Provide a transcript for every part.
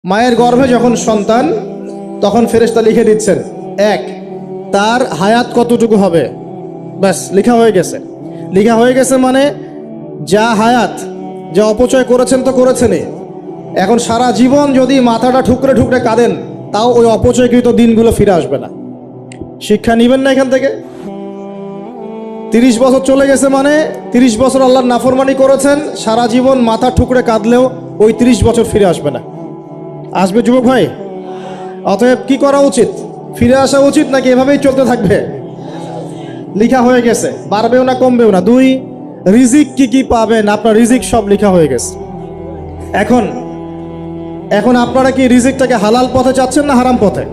মায়ের গর্ভে যখন সন্তান, তখন ফেরেশতা লিখে দিচ্ছেন এক, তার হায়াত কতটুকু হবে, ব্যাস লেখা হয়ে গেছে। লেখা হয়ে গেছে মানে যা হায়াত, যা অপচয় করেছেন তো করেছেনই। এখন সারা জীবন যদি মাথাটা ঠুকরে ঠুকরে কাঁদেন, তাও ওই অপচয়কৃত দিনগুলো ফিরে আসবে না। শিক্ষা নিবেন না এখান থেকে? 30 বছর চলে গেছে মানে 30 বছর আল্লাহর নাফরমানি করেছেন, সারা জীবন মাথা ঠুকরে কাঁদলেও ওই 30 বছর ফিরে আসবে না। আসবে যুবক ভাই? অতএব কি করা উচিত? ফিরে আসা উচিত নাকি এভাবেই চলতে থাকবে? লেখা হয়ে গেছে, বাড়বেও না কমবেও না। 2, রিজিক কি কি পাবেন, আপনার রিজিক সব লেখা হয়ে গেছে। এখন আপনারা কি রিজিকটাকে হালাল পথে চাচ্ছেন না হারাম পথে?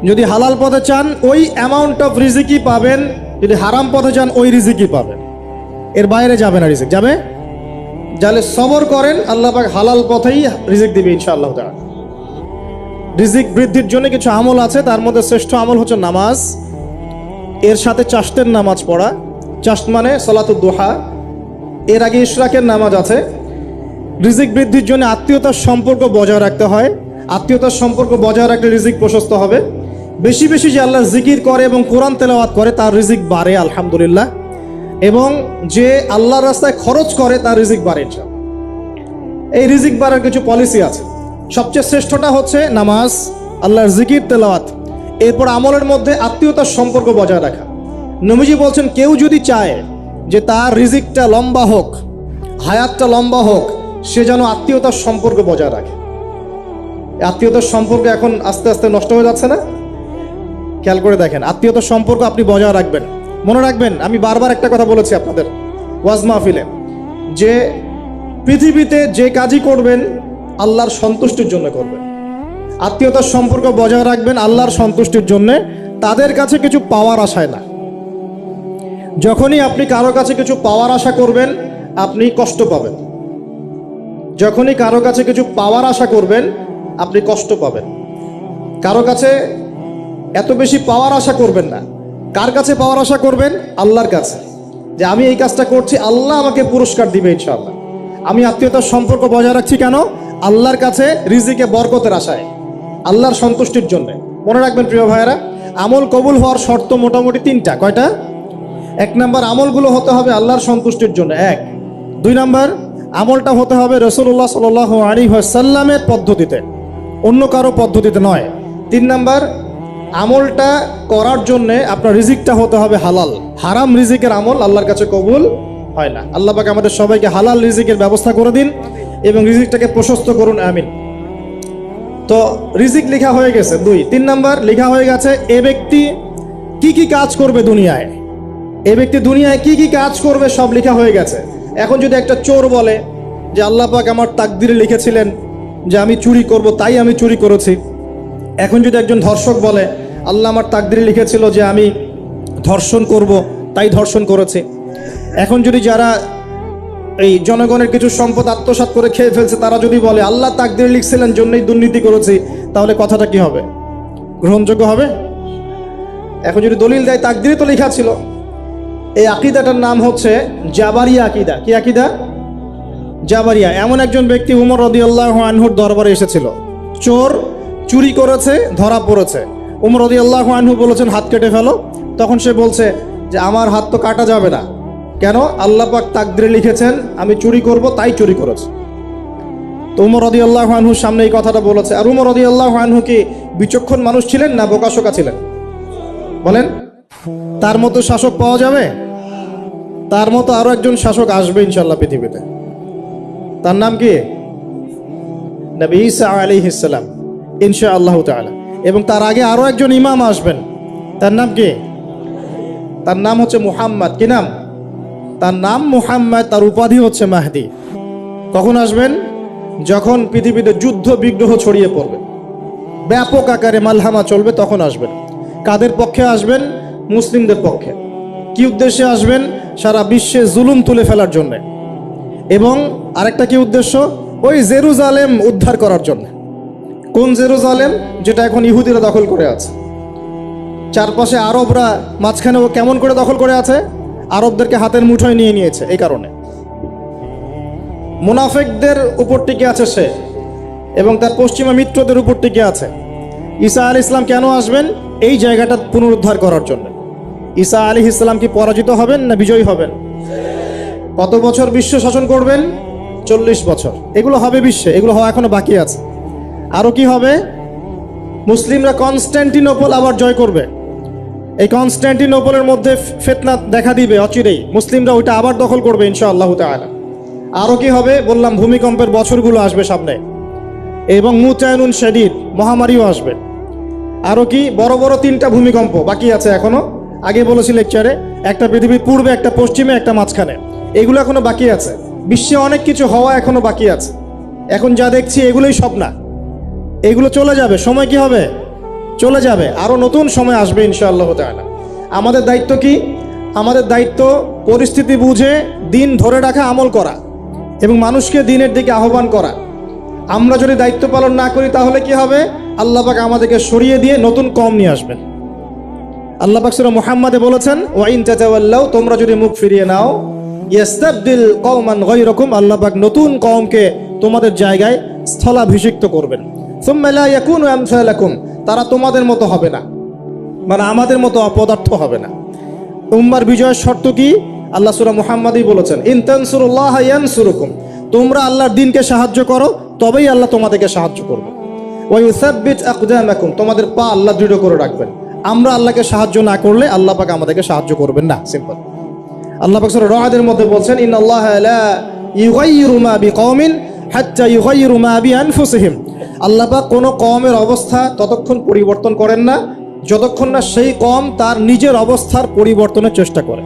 যদি হালাল পথে চান ওই অ্যামাউন্ট অফ রিজিকই পাবেন, যদি হারাম পথে চান ওই রিজিকই পাবেন, এর বাইরে যাবে না। রিজিক যাবে, যাহলে সবর করেন, আল্লাহ পাক হালাল পথেই রিজিক দিবে ইনশাআল্লাহ তাআলা। রিজিক বৃদ্ধির জন্য কিছু আমল আছে, তার মধ্যে শ্রেষ্ঠ আমল হচ্ছে নামাজ, এর সাথে চাশতের নামাজ পড়া। চাশত মানে সালাতুদ দুহা, এর আগে ইশরাকের নামাজ আছে। রিজিক বৃদ্ধির জন্য আত্মীয়তার সম্পর্ক বজায় রাখতে হয়, আত্মীয়তার সম্পর্ক বজায় রাখলে রিজিক প্রশস্ত হবে। বেশি বেশি যে আল্লাহর জিকির করে এবং কোরআন তেলাওয়াত করে তার রিজিক বাড়ে আলহামদুলিল্লাহ, এবং যে আল্লাহর রাস্তায় খরচ করে তার রিজিক বাড়ে ইনশাআল্লাহ। এই রিজিক বাড়ার কিছু পলিসি আছে। সবচেয়ে শ্রেষ্ঠটা হচ্ছে নামাজ, আল্লাহর জিকির তেলাওয়াত। এরপর আমলের মধ্যে আত্মীয়তার সম্পর্ক বজায় রাখা। নবীজি বলছেন কেউ যদি চায় যে তার রিজিকটা লম্বা হোক, হায়াতটা লম্বা হোক, সে যেন আত্মীয়তার সম্পর্ক বজায় রাখে। আত্মীয়তার সম্পর্ক এখন আস্তে আস্তে নষ্ট হয়ে যাচ্ছে না? খেয়াল করে দেখেন, আত্মীয়তার সম্পর্ক আপনি বজায় রাখবেন। মনে রাখবেন, আমি বারবার একটা কথা বলেছি আপনাদের ওয়াজ মাহফিলে, যে পৃথিবীতে যে কাজই করবেন আল্লাহর সন্তুষ্টির জন্য করবেন। আত্মীয়তার সম্পর্ক বজায় রাখবেন আল্লাহর সন্তুষ্টির জন্য, তাদের কাছে কিছু পাওয়ার আশায় না। যখনই আপনি কারো কাছে কিছু পাওয়ার আশা করবেন আপনি কষ্ট পাবেন। যখনই কারো কাছে কিছু পাওয়ার আশা করবেন আপনি কষ্ট পাবেন। কারো কাছে এত বেশি পাওয়ার আশা করবেন না। কার কাছে পাওয়ার আশা করবেন? আল্লাহর কাছে, যে আমি এই কাজটা করছি আল্লাহ আমাকে পুরস্কার দিবে ইনশাআল্লাহ। আমি আত্মীয়তার সম্পর্ক বজায় রাখছি কেন? আল্লাহর কাছে রিজিকে বরকতের আশায়, আল্লাহর সন্তুষ্টির জন্য। মনে রাখবেন প্রিয় ভাইয়েরা, আমল কবুল হওয়ার শর্ত মোটামুটি 3টা। কয়টা? 1 নাম্বার, আমলগুলো হতে হবে আল্লাহর সন্তুষ্টির জন্য, 1। 2 নাম্বার, আমলটা হতে হবে রাসূলুল্লাহ সাল্লাল্লাহু আলাইহি ওয়াসাল্লামের পদ্ধতিতে, অন্য কারো পদ্ধতিতে নয়। 3 নাম্বার, আমলটা করার জন্য আপনার রিজিকটা হতে হবে হালাল। হারাম রিজিকের আমল আল্লাহর কাছে কবুল হয় না। আল্লাহ পাক আমাদের সবাইকে হালাল রিজিকের ব্যবস্থা করে দিন এবং রিজিকটাকে প্রশস্ত করুন, আমিন। তো রিজিক লেখা হয়ে গেছে 2। 3 নাম্বার, লেখা হয়ে গেছে এ ব্যক্তি কি কি কাজ করবে দুনিয়ায়, এ ব্যক্তি দুনিয়ায় কি কি কাজ করবে সব লেখা হয়ে গেছে। এখন যদি একটা চোর বলে যে আল্লাহ পাক আমার তাকদিরে লিখেছিলেন যে আমি চুরি করব, তাই আমি চুরি করেছি। এখন যদি একজন ধর্ষক বলে আল্লাহ আমার তাকদিরে লিখেছিল যে আমি ধর্ষণ করব, তাই ধর্ষণ করেছি। এখন যদি যারা এই জনগণের কিছু সম্পদ আত্মসাৎ করে খেয়ে ফেলছে তারা যদি বলে আল্লাহ তাকদিরে লিখছিলেন জন্যই দুর্নীতি করেছি, তাহলে কথাটা কি হবে? গ্রহণযোগ্য হবে? এখন যদি দলিল দেয় তাকদিরে তো লেখা ছিল। এই আকীদাটার নাম হচ্ছে জাবারিয়া আকীদা। কি আকীদা? জাবারিয়া। এমন একজন ব্যক্তি উমর রাদিয়াল্লাহু আনহুর দরবারে এসেছিল, চোর চুরি করেছে, ধরা পড়েছে। উমর রাদিয়াল্লাহু আনহু বলেছেন হাত কেটে ফেলো। তখন সে বলছে যে আমার হাত তো কাটা যাবে না। কেন? আল্লাহ পাক তাকদিরে লিখেছেন আমি চুরি করব, তাই চুরি করেছে। তো উমর রাদিয়াল্লাহু আনহুর সামনে এই কথাটা বলেছে। আর উমর রাদিয়াল্লাহু আনহু কি বিচক্ষণ মানুষ ছিলেন না বোকাশোকা ছিলেন? বলেন, তার মতো শাসক পাওয়া যাবে? তার মতো আরো একজন শাসক আসবে ইনশাআল্লাহ পৃথিবীতে। তার নাম কি? নবী ঈসা আলাইহিস সালাম ইনশাআল্লাহ তাআলা। এবং তার আগে আরো একজন ইমাম আসবেন। তার নাম কি? তার নাম হচ্ছে মুহাম্মদ। কি নাম? তার নাম মুহাম্মদ, তার উপাধি হচ্ছে মাহদি। কখন আসবেন? যখন পৃথিবীতে যুদ্ধ বিগ্রহ ছড়িয়ে পড়বে, ব্যাপক আকারে মালহামা চলবে, তখন আসবেন। কাদের পক্ষে আসবেন? মুসলিমদের পক্ষে। কি উদ্দেশ্যে আসবেন? সারা বিশ্বে জুলুম তুলে ফেলার জন্য। এবং আরেকটা কি উদ্দেশ্য? ওই জেরুজালেম উদ্ধার করার জন্য। কোন জেরুজালেম? যেটা এখন ইহুদিরা দখল করে আছে। চারপাশে আরবরা, মাঝখানে ও কেমন করে দখল করে আছে? আরবদেরকে হাতের মুঠোয় নিয়ে নিয়েছে। এই কারণে মুনাফিকদের উপর টিকে আছে সে। এবং তার পশ্চিমা মিত্রদের উপর টিকে আছে। ঈসা আলাইহিস সালাম কেন আসবেন? এই জায়গাটা পুনরুদ্ধার করার জন্য। ঈসা আলাইহিস সালাম কি পরাজিত হবেন না বিজয়ী হবেন? কত বছর বিশ্ব শাসন করবেন? 40 বছর। এগুলো হবে বিশ্বে, এগুলো হওয়া এখনো বাকি আছে। আরো কি হবে? মুসলিমরা কনস্ট্যান্টিনোপল আবার জয় করবে। এই কনস্ট্যান্টিনোপলের মধ্যে ফিতনা দেখা দিবে অচিরেই, মুসলিমরা ওইটা আবার দখল করবে ইনশাআল্লাহ তাআলা। আরো কি হবে? বললাম ভূমিকম্পের বছরগুলো আসবে সামনে, এবং মুতায়নুন শাদীদ, মহামারীও আসবে। আরো কি? বড় বড় 3টা ভূমিকম্প বাকি আছে এখনো। আগে বলেছি লেকচারে, একটা পৃথিবীর পূর্বে, একটা পশ্চিমে, একটা মাঝখানে। এগুলো এখনো বাকি আছে। বিশ্বে অনেক কিছু হওয়া এখনো বাকি আছে। এখন যা দেখছি এগুলোই সব না, এগুলো চলে যাবে। সময় কি হবে? চলে যাবে। আরো নতুন সময় আসবে ইনশাআল্লাহ তাআলা। আমাদের দায়িত্ব কি? আমাদের দায়িত্ব পরিস্থিতি বুঝে দিন ধরে রাখা, আমল করা এবং মানুষকে দিনের দিকে আহ্বান করা। আমরা যদি দায়িত্ব পালন না করি তাহলে কি হবে? আল্লাহ পাক আমাদেরকে সরিয়ে দিয়ে নতুন কম নিয়ে আসবেন। আল্লাহ পাক সূরা মুহাম্মাদে বলেছেন, ওয়া ইন তাতাওয়াল্লাউ, তোমরা যদি মুখ ফিরিয়ে নাও, ইয়াস্তাবদিল কওমান গায়রাকুম, আল্লাহ পাক নতুন কওমকে তোমাদের জায়গায় স্থলাভিষিক্ত করবেন। সুম্মা লা ইয়াকুনু আমসালাকুম, তারা তোমাদের মতো হবে না, মানে আমাদের মতো অপদার্থ হবে না। উম্মার বিজয়ের শর্ত কি? আল্লাহ সূরা মুহাম্মাদেই বলেছেন, ইন তানসুরুল্লাহ ইয়ানসুরুকুম, তোমরা আল্লাহর দ্বীনকে সাহায্য করো তবেই আল্লাহ তোমাদেরকে সাহায্য করবে। ওয়া ইউসাব্বিত আকদামাকুম, তোমাদের পা আল্লাহ দৃঢ় করে রাখবেন। আমরা আল্লাহকে সাহায্য না করলে আল্লাহ পাক আমাদেরকে সাহায্য করবেন না। সিম্পল। আল্লাহ পাক সূরা রা'দের মধ্যে বলছেন, ইন্নাল্লাহা লা ইউগাইয়িরু মা বিকওমিন হাত্তা ইউগাইয়িরু মা বিআনফুসিহিম, আল্লাহ পাক কোনো কওমের অবস্থা ততক্ষণ পরিবর্তন করেন না যতক্ষণ না সেই কওম তার নিজের অবস্থার পরিবর্তনের চেষ্টা করে।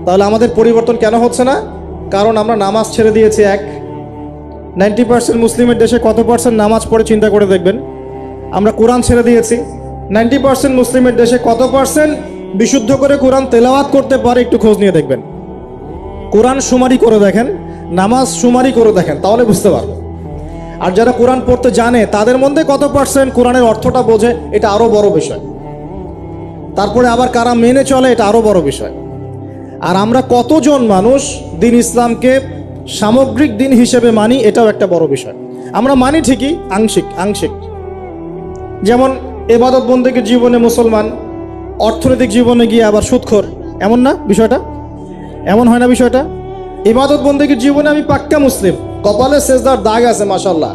তাহলে আমাদের পরিবর্তন কেন হচ্ছে না? কারণ আমরা নামাজ ছেড়ে দিয়েছি। 90% মুসলিমের দেশে কত পার্সেন্ট নামাজ পড়ে চিন্তা করে দেখবেন। আমরা কোরআন ছেড়ে দিয়েছি। 90% মুসলিমের দেশে কত পার্সেন্ট বিশুদ্ধ করে কোরআন তেলাওয়াত করতে পারে একটু খোঁজ নিয়ে দেখবেন। কোরআন শুমারি করে দেখেন, নামাজ শুমারি করে দেখেন, তাহলে বুঝতে পারবেন। আর যারা কোরআন পড়তে জানে তাদের মধ্যে কত পার্সেন্ট কোরআনের অর্থটা বোঝে, এটা আরো বড় বিষয়। তারপরে আবার কারা মেনে চলে, এটা আরো বড় বিষয়। আর আমরা কতজন মানুষ দিন ইসলামকে সামগ্রিক দিন হিসেবে মানি, এটাও একটা বড় বিষয়। আমরা মানি ঠিকই, আংশিক। যেমন ইবাদত বন্দেগীর জীবনে মুসলমান, অর্থনৈতিক জীবনে গিয়ে আবার সুদখোর, এমন না বিষয়টা? এমন হয় না বিষয়টা? ইবাদত বন্দেগীর জীবনে আমি পাক্কা মুসলিম, কপালে সেজদার দাগ আছে মাশাআল্লাহ,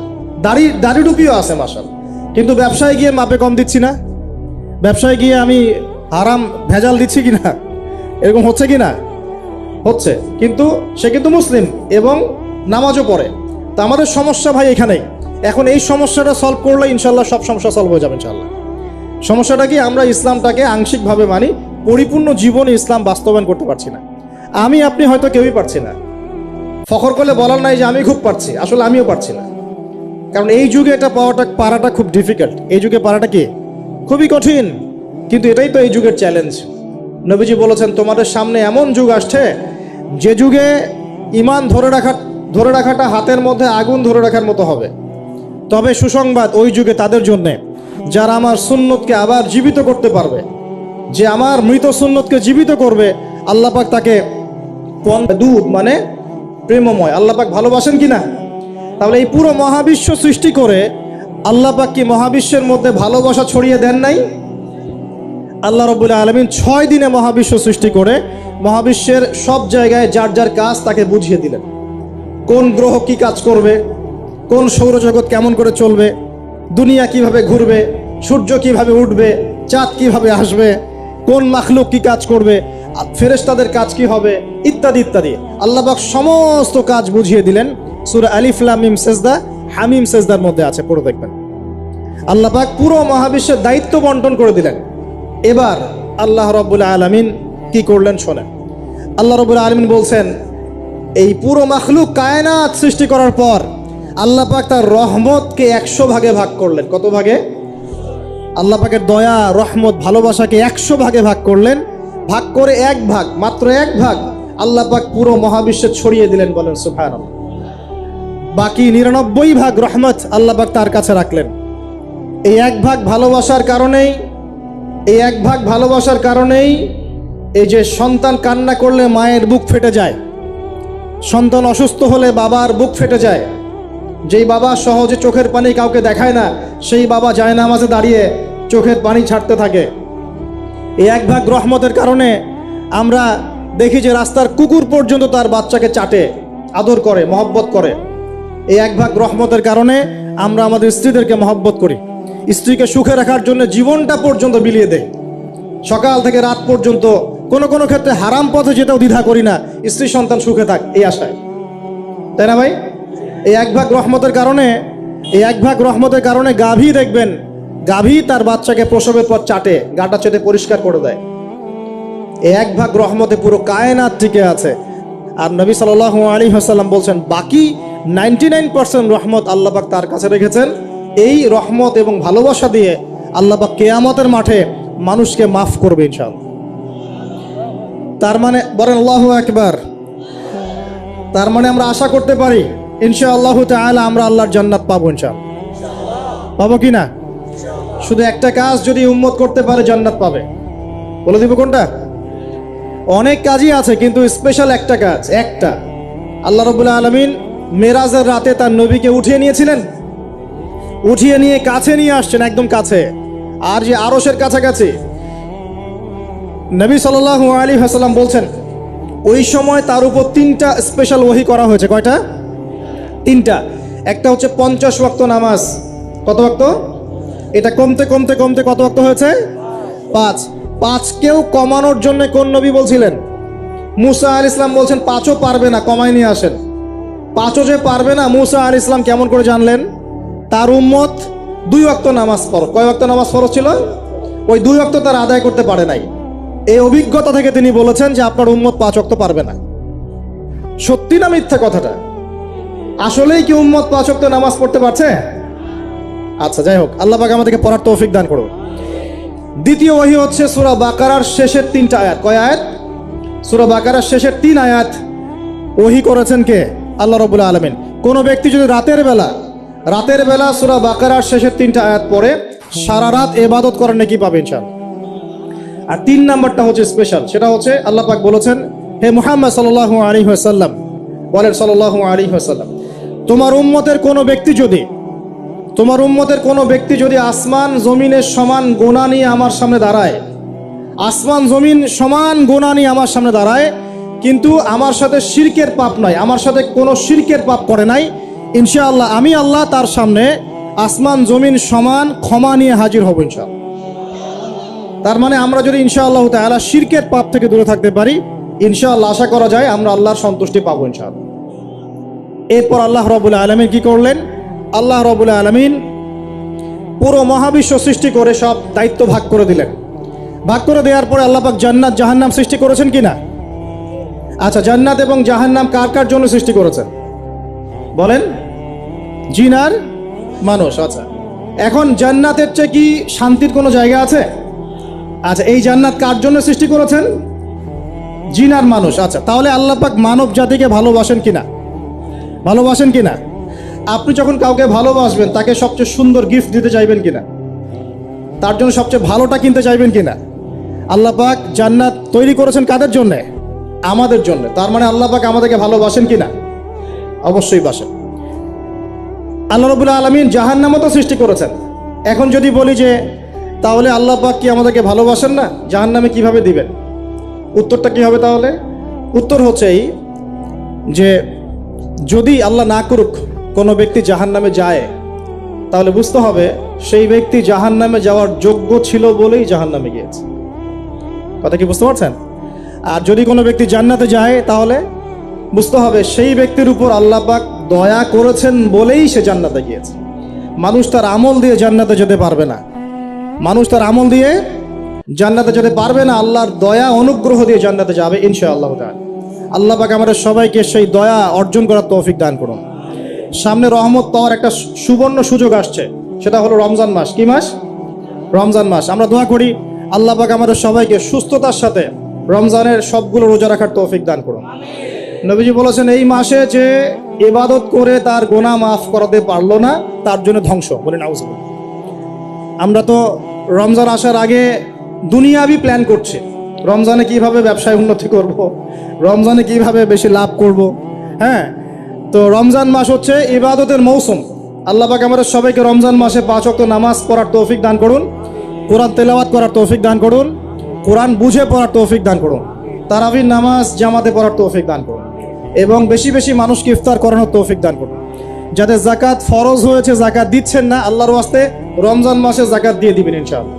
দাড়ি টুপিও আছে মাশাআল্লাহ, কিন্তু ব্যবসায় গিয়ে মাপে কম দিচ্ছি না, ব্যবসায় গিয়ে আমি হারাম ভেজাল দিচ্ছি কিনা, এরকম হচ্ছে কিনা? হচ্ছে। কিন্তু সে কিন্তু মুসলিম এবং নামাজও পড়ে। তো আমাদের সমস্যা ভাই এখানেই। এখন এই সমস্যাটা সলভ করলে ইনশাল্লাহ সব সমস্যা সলভ হয়ে যাবে ইনশাল্লাহ। সমস্যাটা কি? আমরা ইসলামটাকে আংশিকভাবে মানি, পরিপূর্ণ জীবনে ইসলাম বাস্তবায়ন করতে পারছি না। আপনি হয়তো কেউই পারছি না। ফখর করলে বলার নাই যে আমি খুব পারছি, আসলে আমিও পারছি না। কারণ এই যুগে এটা পারাটা খুব ডিফিকাল্ট। এই যুগে পারাটা কি? খুবই কঠিন। কিন্তু এটাই তো এই যুগের চ্যালেঞ্জ। নবীজি বলেছেন, তোমাদের সামনে এমন যুগ আসছে যে যুগে ঈমান ধরে রাখাটা হাতের মধ্যে আগুন ধরে রাখার মতো হবে। তবে সুসংবাদ ওই যুগে তাদের জন্যে যারা আমার সুন্নতকে আবার জীবিত করতে পারবে, যে আমার মৃত সুন্নতকে জীবিত করবে, আল্লাহ পাক তাকে দুধ মানে প্রেমময়। আল্লাহ পাক ভালোবাসেন কিনা? তাহলে এই পুরো মহাবিশ্ব সৃষ্টি করে আল্লাহ পাক কি মহাবিশ্বের মধ্যে ভালোবাসা ছড়িয়ে দেন নাই? আল্লাহ রাব্বুল আলামিন 6 দিনে মহাবিশ্ব সৃষ্টি করে মহাবিশ্বের সব জায়গায় যার যার কাজ তাকে বুঝিয়ে দিলেন। কোন গ্রহ কি কাজ করবে, কোন সৌরজগৎ কেমন করে চলবে, দুনিয়া কিভাবে ঘুরবে, সূর্য কিভাবে উঠবে, চাঁদ কিভাবে আসবে, কোন মাখলুক কি কাজ করবে, ফেরেশতাদের কাজ কি হবে, ইত্যাদি ইত্যাদি। আল্লাহ পাক সমস্ত কাজ বুঝিয়ে দিলেন। সূরা আলিফ লাম মিম সেজদা, হামিম সেজদার মধ্যে আছে, পড়ে দেখবেন। আল্লাহ পাক পুরো মহাবিশ্বের দায়িত্ব বন্টন করে দিলেন। এবার আল্লাহ রাব্বুল আলামিন কি করলেন শোনেন। আল্লাহ রাব্বুল আলামিন বলছেন, এই পুরো মাখলুক কায়নাত সৃষ্টি করার পর আল্লাহ পাক তার রহমতকে 100 ভাগে ভাগ করলেন। কত ভাগে? আল্লাহ পাকের দয়া, রহমত, ভালোবাসাকে 100 ভাগে ভাগ করলেন। ভাগ করে মাত্র এক ভাগ আল্লাহ পাক পুরো মহাবিশ্বে ছড়িয়ে দিলেন। বলেন সুবহানাল্লাহ। বাকি 99 ভাগ রহমত আল্লাহ পাক তার কাছে রাখলেন। এই এক ভাগ ভালোবাসার কারণেই এই যে সন্তান কান্না করলে মায়ের বুক ফেটে যায়, সন্তান অসুস্থ হলে বাবার বুক ফেটে যায়, যেই বাবা সহজে চোখের পানি কাউকে দেখায় না, সেই বাবা জায়নামাজে দাঁড়িয়ে চোখের পানি ছাড়তে থাকে। এই এক ভাগ রহমতের কারণে আমরা দেখি যে রাস্তার কুকুর পর্যন্ত তার বাচ্চাকে চাটে, আদর করে, মহব্বত করে। এই এক ভাগ রহমতের কারণে আমরা আমাদের স্ত্রীদেরকে মহব্বত করি, স্ত্রীকে সুখে রাখার জন্য জীবনটা পর্যন্ত বিলিয়ে দেয়। সকাল থেকে রাত পর্যন্ত কোনো কোনো ক্ষেত্রে হারাম পথে যেতেও দ্বিধা করি না, স্ত্রী সন্তান সুখে থাক এই আশায়, তাই না ভাই? এই এক ভাগ রহমতের কারণে, গাভী দেখবেন, গাভী তার বাচ্চাকে প্রসবের পর চাটে, গাটা চেটে পরিষ্কার করে দেয়। এই এক ভাগ রহমতে পুরো কায়নাত টিকে আছে। আর নবী সাল্লাল্লাহু আলাইহি ওয়াসাল্লাম বলছেন বাকি 99% রহমত আল্লাহ পাক তার কাছে রেখেছেন। এই রহমত এবং ভালোবাসা দিয়ে আল্লাহ পাক কিয়ামতের মাঠে মানুষকে মাফ করবে ইনশাআল্লাহ। তার মানে বলেন আল্লাহু আকবার। তার মানে আমরা আশা করতে পারি ইনশাআল্লাহু তাআলা আমরা আল্লাহর জান্নাত পাবো ইনশাআল্লাহ। পাবো কি না? শুধু একটা কাজ যদি উম্মত করতে পারে জান্নাত পাবে। বলে দিব কোনটা? অনেক কাজই আছে কিন্তু স্পেশাল একটা কাজ, একটা। আল্লাহ রাব্বুল আলামিন মেরাজের রাতে তার নবীকে উঠিয়ে নিয়েছিলেন, উঠিয়ে নিয়ে কাছে নিয়ে আসছেন, একদম কাছে, আর যে আরশের কাছাকাছি। নবী সাল্লাল্লাহু আলাইহি ওয়াসাল্লাম বলছেন ওই সময় তার উপর 3টা স্পেশাল ওহী করা হয়েছে। কয়টা? 3টা। একটা হচ্ছে 50 ওয়াক্ত নামাজ। কত ওয়াক্ত? এটা কমতে কমতে কমতে কত ওয়াক্ত হয়েছে? 5। 5কেও কমানোর জন্য কোন নবী বলছিলেন? মুসা আলাইহিস সালাম বলছেন 5ও পারবে না, কমাই নিয়ে আসেন। 5ও যে পারবে না, মুসা আলাইহিস সালাম কেমন করে জানলেন? তার উম্মত 2 ওয়াক্ত নামাজ ফরজ। কয় ওয়াক্ত নামাজ ফরজ ছিল? ওই 2 ওয়াক্ত তার আদায় করতে পারে নাই। এই অভিজ্ঞতা থেকে তিনি বলেছেন যে আপনার উম্মত 5 ওয়াক্ত পারবে না। সত্যি না মিথ্যা কথাটা? আসলেই কি উম্মত 5 ওয়াক্ত নামাজ পড়তে পারছে? আচ্ছা, যাই হোক, আল্লাহ পাক আমাদেরকে পড়ার তৌফিক দান করুন। দ্বিতীয় ওহী হচ্ছে সূরা বাকারার শেষের 3টা আয়াত। কয় আয়াত? সূরা বাকারার শেষের 3 আয়াত ওহী করেছেন কে? আল্লাহ রাব্বুল আলামিন। কোন ব্যক্তি যদি রাতের বেলা সূরা বাকারার শেষের 3টা আয়াত পড়ে সারা রাত ইবাদত করার নেকি পাবে ইনশাআল্লাহ। আর 3 নাম্বারটা হচ্ছে স্পেশাল, সেটা হচ্ছে আল্লাহ পাক বলেছেন, হে মুহাম্মদ সাল্লাল্লাহু আলাইহি ওয়াসাল্লাম, বলেন সাল্লাল্লাহু আলাইহি ওয়াসাল্লাম, তোমার উম্মতের কোনো ব্যক্তি যদি আসমান জমিনের সমান গুনাহ নিয়ে আমার সামনে দাঁড়ায়, আসমান জমিন সমান গুনাহ নিয়ে আমার সামনে দাঁড়ায়, কিন্তু আমার সাথে শিরকের পাপ নাই, আমার সাথে কোনো শিরকের পাপ করে নাই, ইনশাআল্লাহ আমি আল্লাহ তার সামনে আসমান জমিন সমান ক্ষমা নিয়ে হাজির হব ইনশাআল্লাহ। তার মানে আমরা যদি ইনশাআল্লাহ তাআলা শিরকের পাপ থেকে দূরে থাকতে পারি, ইনশাআল্লাহ আশা করা যায় আমরা আল্লাহর সন্তুষ্টি পাবো ইনশাআল্লাহ। এরপর আল্লাহ রাব্বুল আলামিন কি করলেন? আল্লাহ রাব্বুল আলামিন পুরো মহাবিশ্ব সৃষ্টি করে সব দায়িত্ব ভাগ করে দিলেন। ভাগ করে দেওয়ার পরে আল্লাহ পাক জান্নাত জাহান্নাম সৃষ্টি করেছেন কিনা? আচ্ছা, জান্নাত এবং জাহান্নাম কার কার জন্য সৃষ্টি করেছেন বলেন? জিন আর মানুষ। আচ্ছা, এখন জান্নাতের চেয়ে কি শান্তির কোনো জায়গা আছে? আচ্ছা, এই জান্নাত কার জন্য সৃষ্টি করেছেন? জিন আর মানুষ। আচ্ছা, তাহলে আল্লাহ পাক মানব জাতিকে ভালোবাসেন কিনা? ভালোবাসেন কিনা? আপনি যখন কাউকে ভালোবাসবেন তাকে সবচেয়ে সুন্দর গিফট দিতে চাইবেন কিনা? তার জন্য সবচেয়ে ভালোটা কিনতে চাইবেন কিনা? আল্লাহ পাক জান্নাত তৈরি করেছেন কাদের জন্য? আমাদের জন্য। তার মানে আল্লাহ পাক আমাদেরকে ভালোবাসেন কিনা? অবশ্যই বাসেন। আল্লাহ রাব্বুল আলামিন জাহান্নামও তো সৃষ্টি করেছেন। এখন যদি বলি যে তাহলে আল্লাহ পাক কি আমাদেরকে ভালোবাসেন না, জাহান্নামে কিভাবে দিবেন? উত্তরটা কি হবে তাহলে? উত্তর হচ্ছে এই যে যদি আল্লাহ না করুক কোনো ব্যক্তি জাহান্নামে যায়, তাহলে বুঝতে হবে সেই ব্যক্তি জাহান্নামে যাওয়ার যোগ্য ছিল বলেই জাহান্নামে গিয়েছে। কথা কি বুঝতে পারছেন? আর যদি কোনো ব্যক্তি জান্নাতে যায় তাহলে বুঝতে হবে সেই ব্যক্তির উপর আল্লাহ পাক দয়া করেছেন বলেই সে জান্নাতে গিয়েছে। মানুষ তার আমল দিয়ে জান্নাতে যেতে পারবে না, আল্লাহর দয়া অনুগ্রহ দিয়ে জান্নাতে যাবে ইনশাআল্লাহ তাআলা। আল্লাহ পাক আমাদের সবাইকে সেই দয়া অর্জন করার তৌফিক দান করুন। সামনে রহমত পাওয়ার একটা সুবর্ণ সুযোগ আসছে, সেটা হলো রমজান মাস। কি মাস? রমজান মাস। আমরা দোয়া করি আল্লাহ পাক আমাদের সবাইকে সুস্থতার সাথে রমজানের সবগুলো রোজা রাখার তৌফিক দান করুন। নবীজি বলেছেন এই মাসে যে ইবাদত করে তার গুনাহ মাফ করাতে পারলো না, তার জন্য ধ্বংস। বলেন নাউজুবিল্লাহ। আমরা তো রমজান আসার আগে দুনিয়াবি প্ল্যান করছি, রমজানে কিভাবে ব্যবসায় উন্নতি করব, রমজানে কিভাবে বেশি লাভ করব। হ্যাঁ, তো রমজান মাস হচ্ছে ইবাদতের মৌসুম। আল্লাহ পাক আমাদের সবাইকে রমজান মাসে 5 ওয়াক্ত নামাজ পড়ার তৌফিক দান করুন, কোরআন তেলাওয়াত করার তৌফিক দান করুন, কোরআন বুঝে পড়ার তৌফিক দান করুন, তারাবির নামাজ জামাতে পড়ার তৌফিক দান করুন, এবং বেশি বেশি মানুষকে ইফতার করানোর তৌফিক দান করুন। যাদের যাকাত ফরজ হয়েছে যাকাত দিচ্ছেন না, আল্লাহর ওয়াস্তে রমজান মাসে যাকাত দিয়ে দিবেন ইনশাআল্লাহ।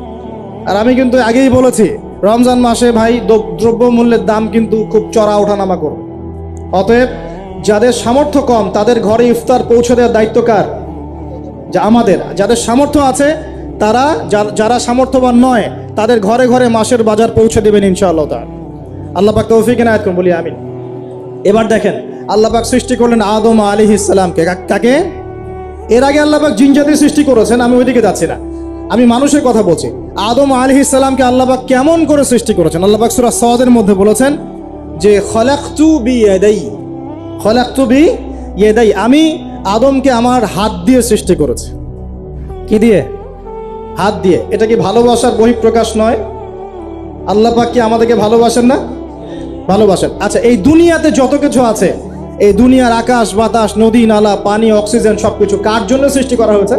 আর আমি কিন্তু আগেই বলেছি, রমজান মাসে ভাই দ্রব্যমূল্যের দাম কিন্তু খুব চড়া ওঠানামা করবে। অতএব যাদের সামর্থ্য কম তাদের ঘরে ইফতার পৌঁছে দেওয়ার দায়িত্ব কার? যা আমাদের। যাদের সামর্থ্য আছে তারা, যারা সামর্থ্যবান নয় তাদের ঘরে ঘরে মাসের বাজার পৌঁছে দেবেন ইনশাআল্লাহ তাআলা। আল্লাহ পাক তৌফিক এনায়েত করুন, বলি আমিন। এবার দেখেন, আল্লাহ পাক সৃষ্টি করলেন আদম আলাইহিস সালামকে। কাকে? এর আগে আল্লাহ পাক জিন জাতি সৃষ্টি করেছেন, আমি ওইদিকে যাচ্ছি না, আমি মানুষের কথা বলছি। আদম আলাইহিস সালামকে আল্লাহ পাক কেমন করে সৃষ্টি করেছেন? আল্লাহ পাক সূরা সাদের মধ্যে বলেছেন যে খলাকতু বিয়াদাই, খলাকতু বিয়াদাই, আমি আদমকে আমার হাত দিয়ে সৃষ্টি করেছি। কি দিয়ে? হাত দিয়ে। এটা কি ভালোবাসার বহিঃপ্রকাশ নয়? আল্লাহ পাক কি আমাদেরকে ভালোবাসেন না? ভালোবাসেন। আচ্ছা, এই দুনিয়াতে যত কিছু আছে, এই দুনিয়ার আকাশ বাতাস নদী নালা পানি অক্সিজেন সবকিছু কার জন্য সৃষ্টি করা হয়েছে?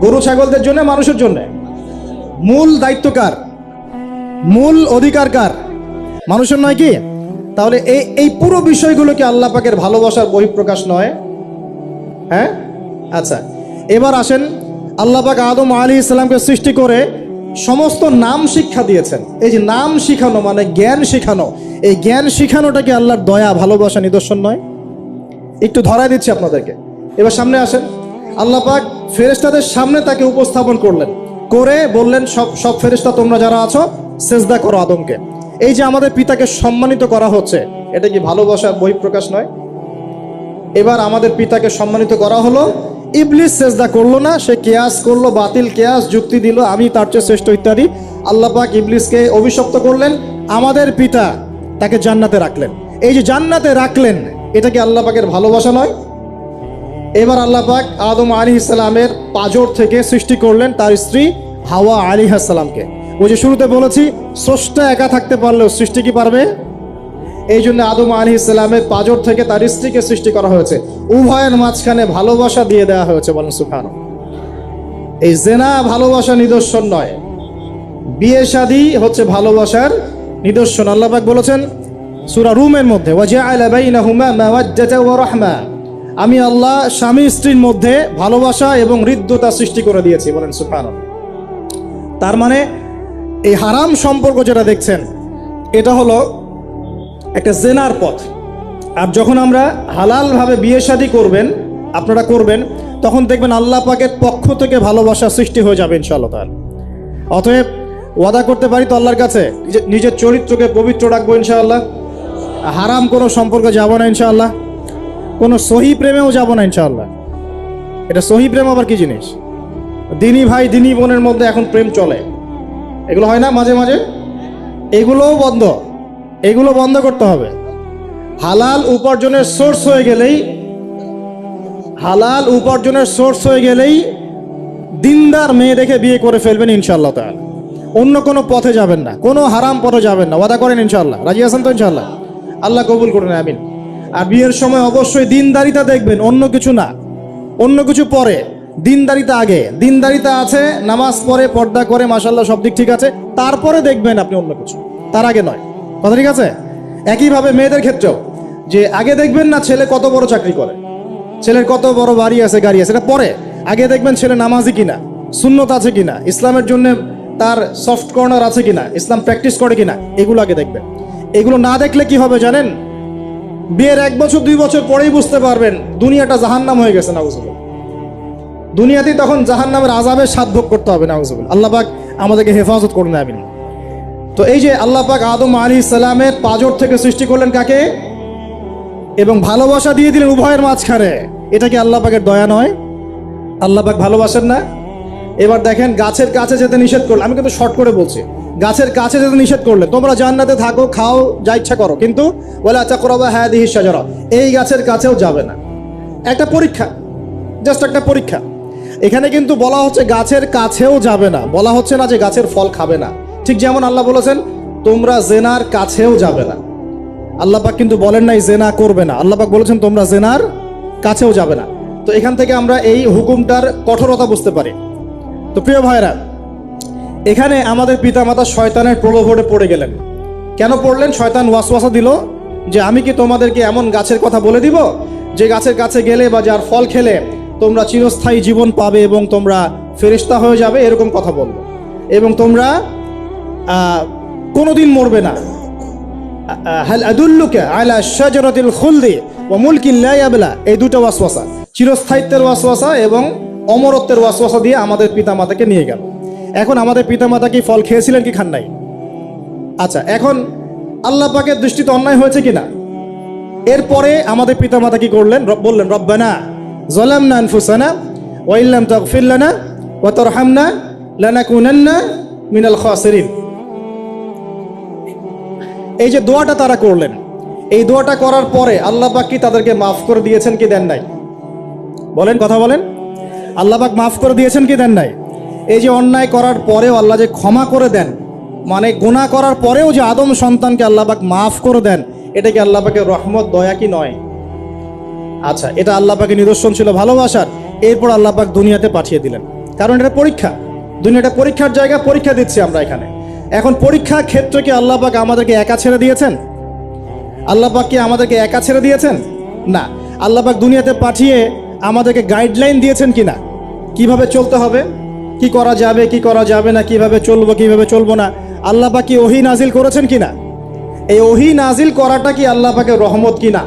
গরু ছাগলদের জন্য, মানুষের জন্য? মূল দায়িত্ব কার? মূল অধিকার কার? মানুষের নয় কি? তাহলে এই পুরো বিষয়গুলো কি আল্লাহ পাকের ভালোবাসার বহিঃপ্রকাশ নয়? হ্যাঁ। আচ্ছা, এবার আসেন, আল্লাহ পাক আদম আলাইহিস সালামকে সৃষ্টি করে সমস্ত নাম শিক্ষা দিয়েছেন। এই যে নাম শিখানো মানে জ্ঞান শিখানো, এই জ্ঞান শিখানোটা কি আল্লাহর দয়া ভালোবাসা নিদর্শন নয়? একটু ধরাই দিচ্ছি আপনাদেরকে। এবার সামনে আসেন, আল্লাহ পাক ফেরেশতাদের সামনে তাকে উপস্থাপন করলেন, করে বললেন সব ফেরেশতা তোমরা যারা আছো সেজদা করো আদমকে। এই যে আমাদের পিতাকে সম্মানিত করা হচ্ছে, এটা কি ভালোবাসার বহিঃপ্রকাশ নয়? এবার আমাদের পিতাকে সম্মানিত করা হলো, ইবলিস সেজদা করলো না, সে কিয়াস করলো, বাতিল কিয়াস যুক্তি দিল আমি তার চেয়ে শ্রেষ্ঠ ইত্যাদি। আল্লাহ পাক ইবলিসকে অভিশপ্ত করলেন, আমাদের পিতা তাকে জান্নাতে রাখলেন। এই যে জান্নাতে রাখলেন, এটা কি আল্লাহ পাকের ভালোবাসা নয়? এবার আল্লাহ পাক আদম আলাইহিস সালামের পাঁজর থেকে সৃষ্টি করলেন তার স্ত্রী হাওয়া আলাইহিস সালামকে। ওই যে শুরুতে বলেছি, স্রষ্টা একা থাকতে পারলেও সৃষ্টি কি পারবে? এই জন্য আদম আলাইহিস সালামের পাঁজর থেকে তার স্ত্রীকে সৃষ্টি করা হয়েছে, উভয়ের মাঝখানে ভালোবাসা দিয়ে দেওয়া হয়েছে। বলেন সুবহানাল্লাহ। এই জেনা ভালোবাসা নিদর্শন নয়, বিয়ে শাদী হচ্ছে ভালোবাসার নিদর্শন। আল্লাহ পাক বলেছেন সূরা রুমের মধ্যে, ওয়াজআলা বাইনাহুমা মাওয়াজ্জাতা ওয়া রাহমা, আমি আল্লাহ স্বামী স্ত্রীর মধ্যে ভালোবাসা এবং হৃদ্যতা সৃষ্টি করে দিয়েছি। বলেন সুবহানাল্লাহ। তার মানে এই হারাম সম্পর্ক যেটা দেখছেন, এটা হলো একটা জেনার পথ। আর যখন আমরা হালালভাবে বিয়ে শাদী করবেন, আপনারা করবেন, তখন দেখবেন আল্লাহ পাকের পক্ষ থেকে ভালোবাসা সৃষ্টি হয়ে যাবে ইনশাআল্লাহ তাআলা। অতএব ওয়াদা করতে পারি তো আল্লাহর কাছে, নিজের চরিত্রকে পবিত্র রাখবো ইনশাআল্লাহ, হারাম কোনো সম্পর্কে যাব না ইনশাআল্লাহ, কোনো সহি প্রেমেও যাব না ইনশাআল্লাহ। এটা সহি প্রেম আবার কি জিনিস? দিনী ভাই দিনী বোনের মধ্যে এখন প্রেম চলে, এগুলো হয় না মাঝে মাঝে? এগুলোও বন্ধ, এগুলো বন্ধ করতে হবে। হালাল উপার্জনের সোর্স হয়ে গেলেই, হালাল উপার্জনের সোর্স হয়ে গেলেই দিনদার মেয়ে দেখে বিয়ে করে ফেলবেন ইনশাআল্লাহ তাআলা। অন্য কোনো পথে যাবেন না, কোনো হারাম পথে যাবেন না। ওয়াদা করেন ইনশাআল্লাহ? রাজি আছেন তো ইনশাআল্লাহ? আল্লাহ কবুল করুন, আমিন। আর বিয়ের সময় অবশ্যই দিনদারিতা দেখবেন, অন্য কিছু না। অন্য কিছু পরে, দিনদারিতা আগে। দিনদারিতা আছে, নামাজ পড়ে, পর্দা করে, মাশাআল্লাহ সব দিক ঠিক আছে, তারপরে দেখবেন আপনি অন্য কিছু, তার আগে নয়। কথা ঠিক আছে? একইভাবে মেয়েদের ক্ষেত্রেও, যে আগে দেখবেন না ছেলে কত বড় চাকরি করে, ছেলের কত বড় বাড়ি আছে, গাড়ি আছে, এটা পরে। আগে দেখবেন ছেলে নামাজি কিনা, সুন্নত আছে কিনা, ইসলামের জন্য তার সফট কর্নার আছে কিনা, ইসলাম প্র্যাকটিস করে কিনা, এগুলো আগে দেখবেন। এগুলো না দেখলে কি হবে জানেন? বিয়ের 1 বছর 2 বছর পরেই বুঝতে পারবেন দুনিয়াটা জাহান্নাম হয়ে গেছে। নাউজুবিল্লাহ। দুনিয়াতেই তখন জাহান্নামের আযাবের স্বাদ ভোগ করতে হবে। নাউজুবিল্লাহ। আল্লাহ পাক আমাদেরকে হেফাজত করুন, আমিন। তো এই যে আল্লাহ পাক আদম আলাইহিস সালামের পাঁজর থেকে সৃষ্টি করলেন কাকে, এবং ভালোবাসা দিয়ে দিলেন উভয়ের মাঝখানে, এটা কি আল্লাহ পাকের দয়া নয়? আল্লাহ পাক ভালোবাসেন না? এবার দেখেন, গাছের কাছে যেতে নিষেধ করলেন। আমি কিন্তু শর্ট করে বলছি, গাছের কাছে যেতে নিষেধ করলেন, তোমরা জান্নাতে থাকো, খাও, যা ইচ্ছা করো, কিন্তু ওয়ালা তাকরাবা হাদিহিশ শাজারা, এই গাছের কাছেও যাবে না। একটা পরীক্ষা, জাস্ট একটা পরীক্ষা। এখানে কিন্তু বলা হচ্ছে গাছের কাছেও যাবে না, বলা হচ্ছে না যে গাছের ফল খাবে না। ঠিক যেমন আল্লাহ বলেছেন তোমরা জেনার কাছেও যাবে না। আল্লাহ পাক কিন্তু বলেন নাই জেনা করবে না, আল্লাহ পাক বলেছেন তোমরা জেনার কাছেও যাবে না। তো এখান থেকে আমরা এই হুকুমটার কঠোরতা বুঝতে পারি। তো প্রিয় ভাইরা, এখানে আমাদের পিতামাতা শয়তানের প্রলোভনে পড়ে গেলেন। কেন পড়লেন? শয়তান ওয়াসওয়াসা দিল যে আমি কি তোমাদেরকে এমন গাছের কথা বলে দিব যে গাছের কাছে গেলে বা যার ফল খেলে তোমরা চিরস্থায়ী জীবন পাবে এবং তোমরা ফেরেশতা হয়ে যাবে, এরকম কথা বলবো, এবং তোমরা কোনোদিন মরবে না। হাল আদুল্লুকা আলা শাজারাতিল খুলদি ওয়া মুলকিন লা ইয়াবলা, এই দুটো ওয়াসওয়াসা, চিরস্থায়িত্বের ওয়াসওয়াসা এবং অমরত্বের ওয়াসওয়াসা দিয়ে আমাদের পিতামাতাকে নিয়ে গেল। এখন আমাদের পিতামাতা কি ফল খেয়েছিলেন কি খান নাই? আচ্ছা, এখন আল্লাহ পাকের দৃষ্টিতে অন্যায় হয়েছে কিনা? এরপরে আমাদের পিতামাতা কি করলেন? বললেন রব্বানা যালামনা আনফুসানা ওয়া ইল্লাম তাগফির লানা ওয়া তারহামনা লানাকুনান্না মিনাল খাসিরিন। এই যে দোয়াটা তারা করলেন, এই দোয়াটা করার পরে আল্লাহ পাক কি তাদেরকে মাফ করে দিয়েছেন কি দেন নাই? বলেন, কথা বলেন। আল্লাহ পাক মাফ করে দিয়েছেন কি দেন নাই? এই যে অন্যায় করার পরেও আল্লাহ যে ক্ষমা করে দেন, মানে গুনাহ করার পরেও যে আদম সন্তানকে আল্লাহ পাক মাফ করে দেন, এটা কি আল্লাহ পাকের রহমত, দয়া কি নয়? আচ্ছা, এটা আল্লাহ পাকের নিদর্শন ছিল ভালোবাসার। এরপর আল্লাহ পাক দুনিয়াতে পাঠিয়ে দিলেন, কারণ এটা পরীক্ষা। দুনিয়াটা পরীক্ষার জায়গা, পরীক্ষা দিচ্ছি আমরা এখানে। এখন পরীক্ষার ক্ষেত্রে কি আল্লাহ পাক আমাদেরকে একা ছেড়ে দিয়েছেন? আল্লাহ পাক কি আমাদেরকে একা ছেড়ে দিয়েছেন? না, আল্লাহ পাক দুনিয়াতে পাঠিয়ে আমাদেরকে গাইডলাইন দিয়েছেন কিনা, কিভাবে চলতে হবে, কি করা যাবে কি করা যাবে না, কিভাবে চলবো কিভাবে চলবো না। আল্লাহ পাক কি ওহী নাজিল করেছেন কিনা? এই ওহী নাজিল করাটা কি আল্লাহ পাকের রহমত কিনা,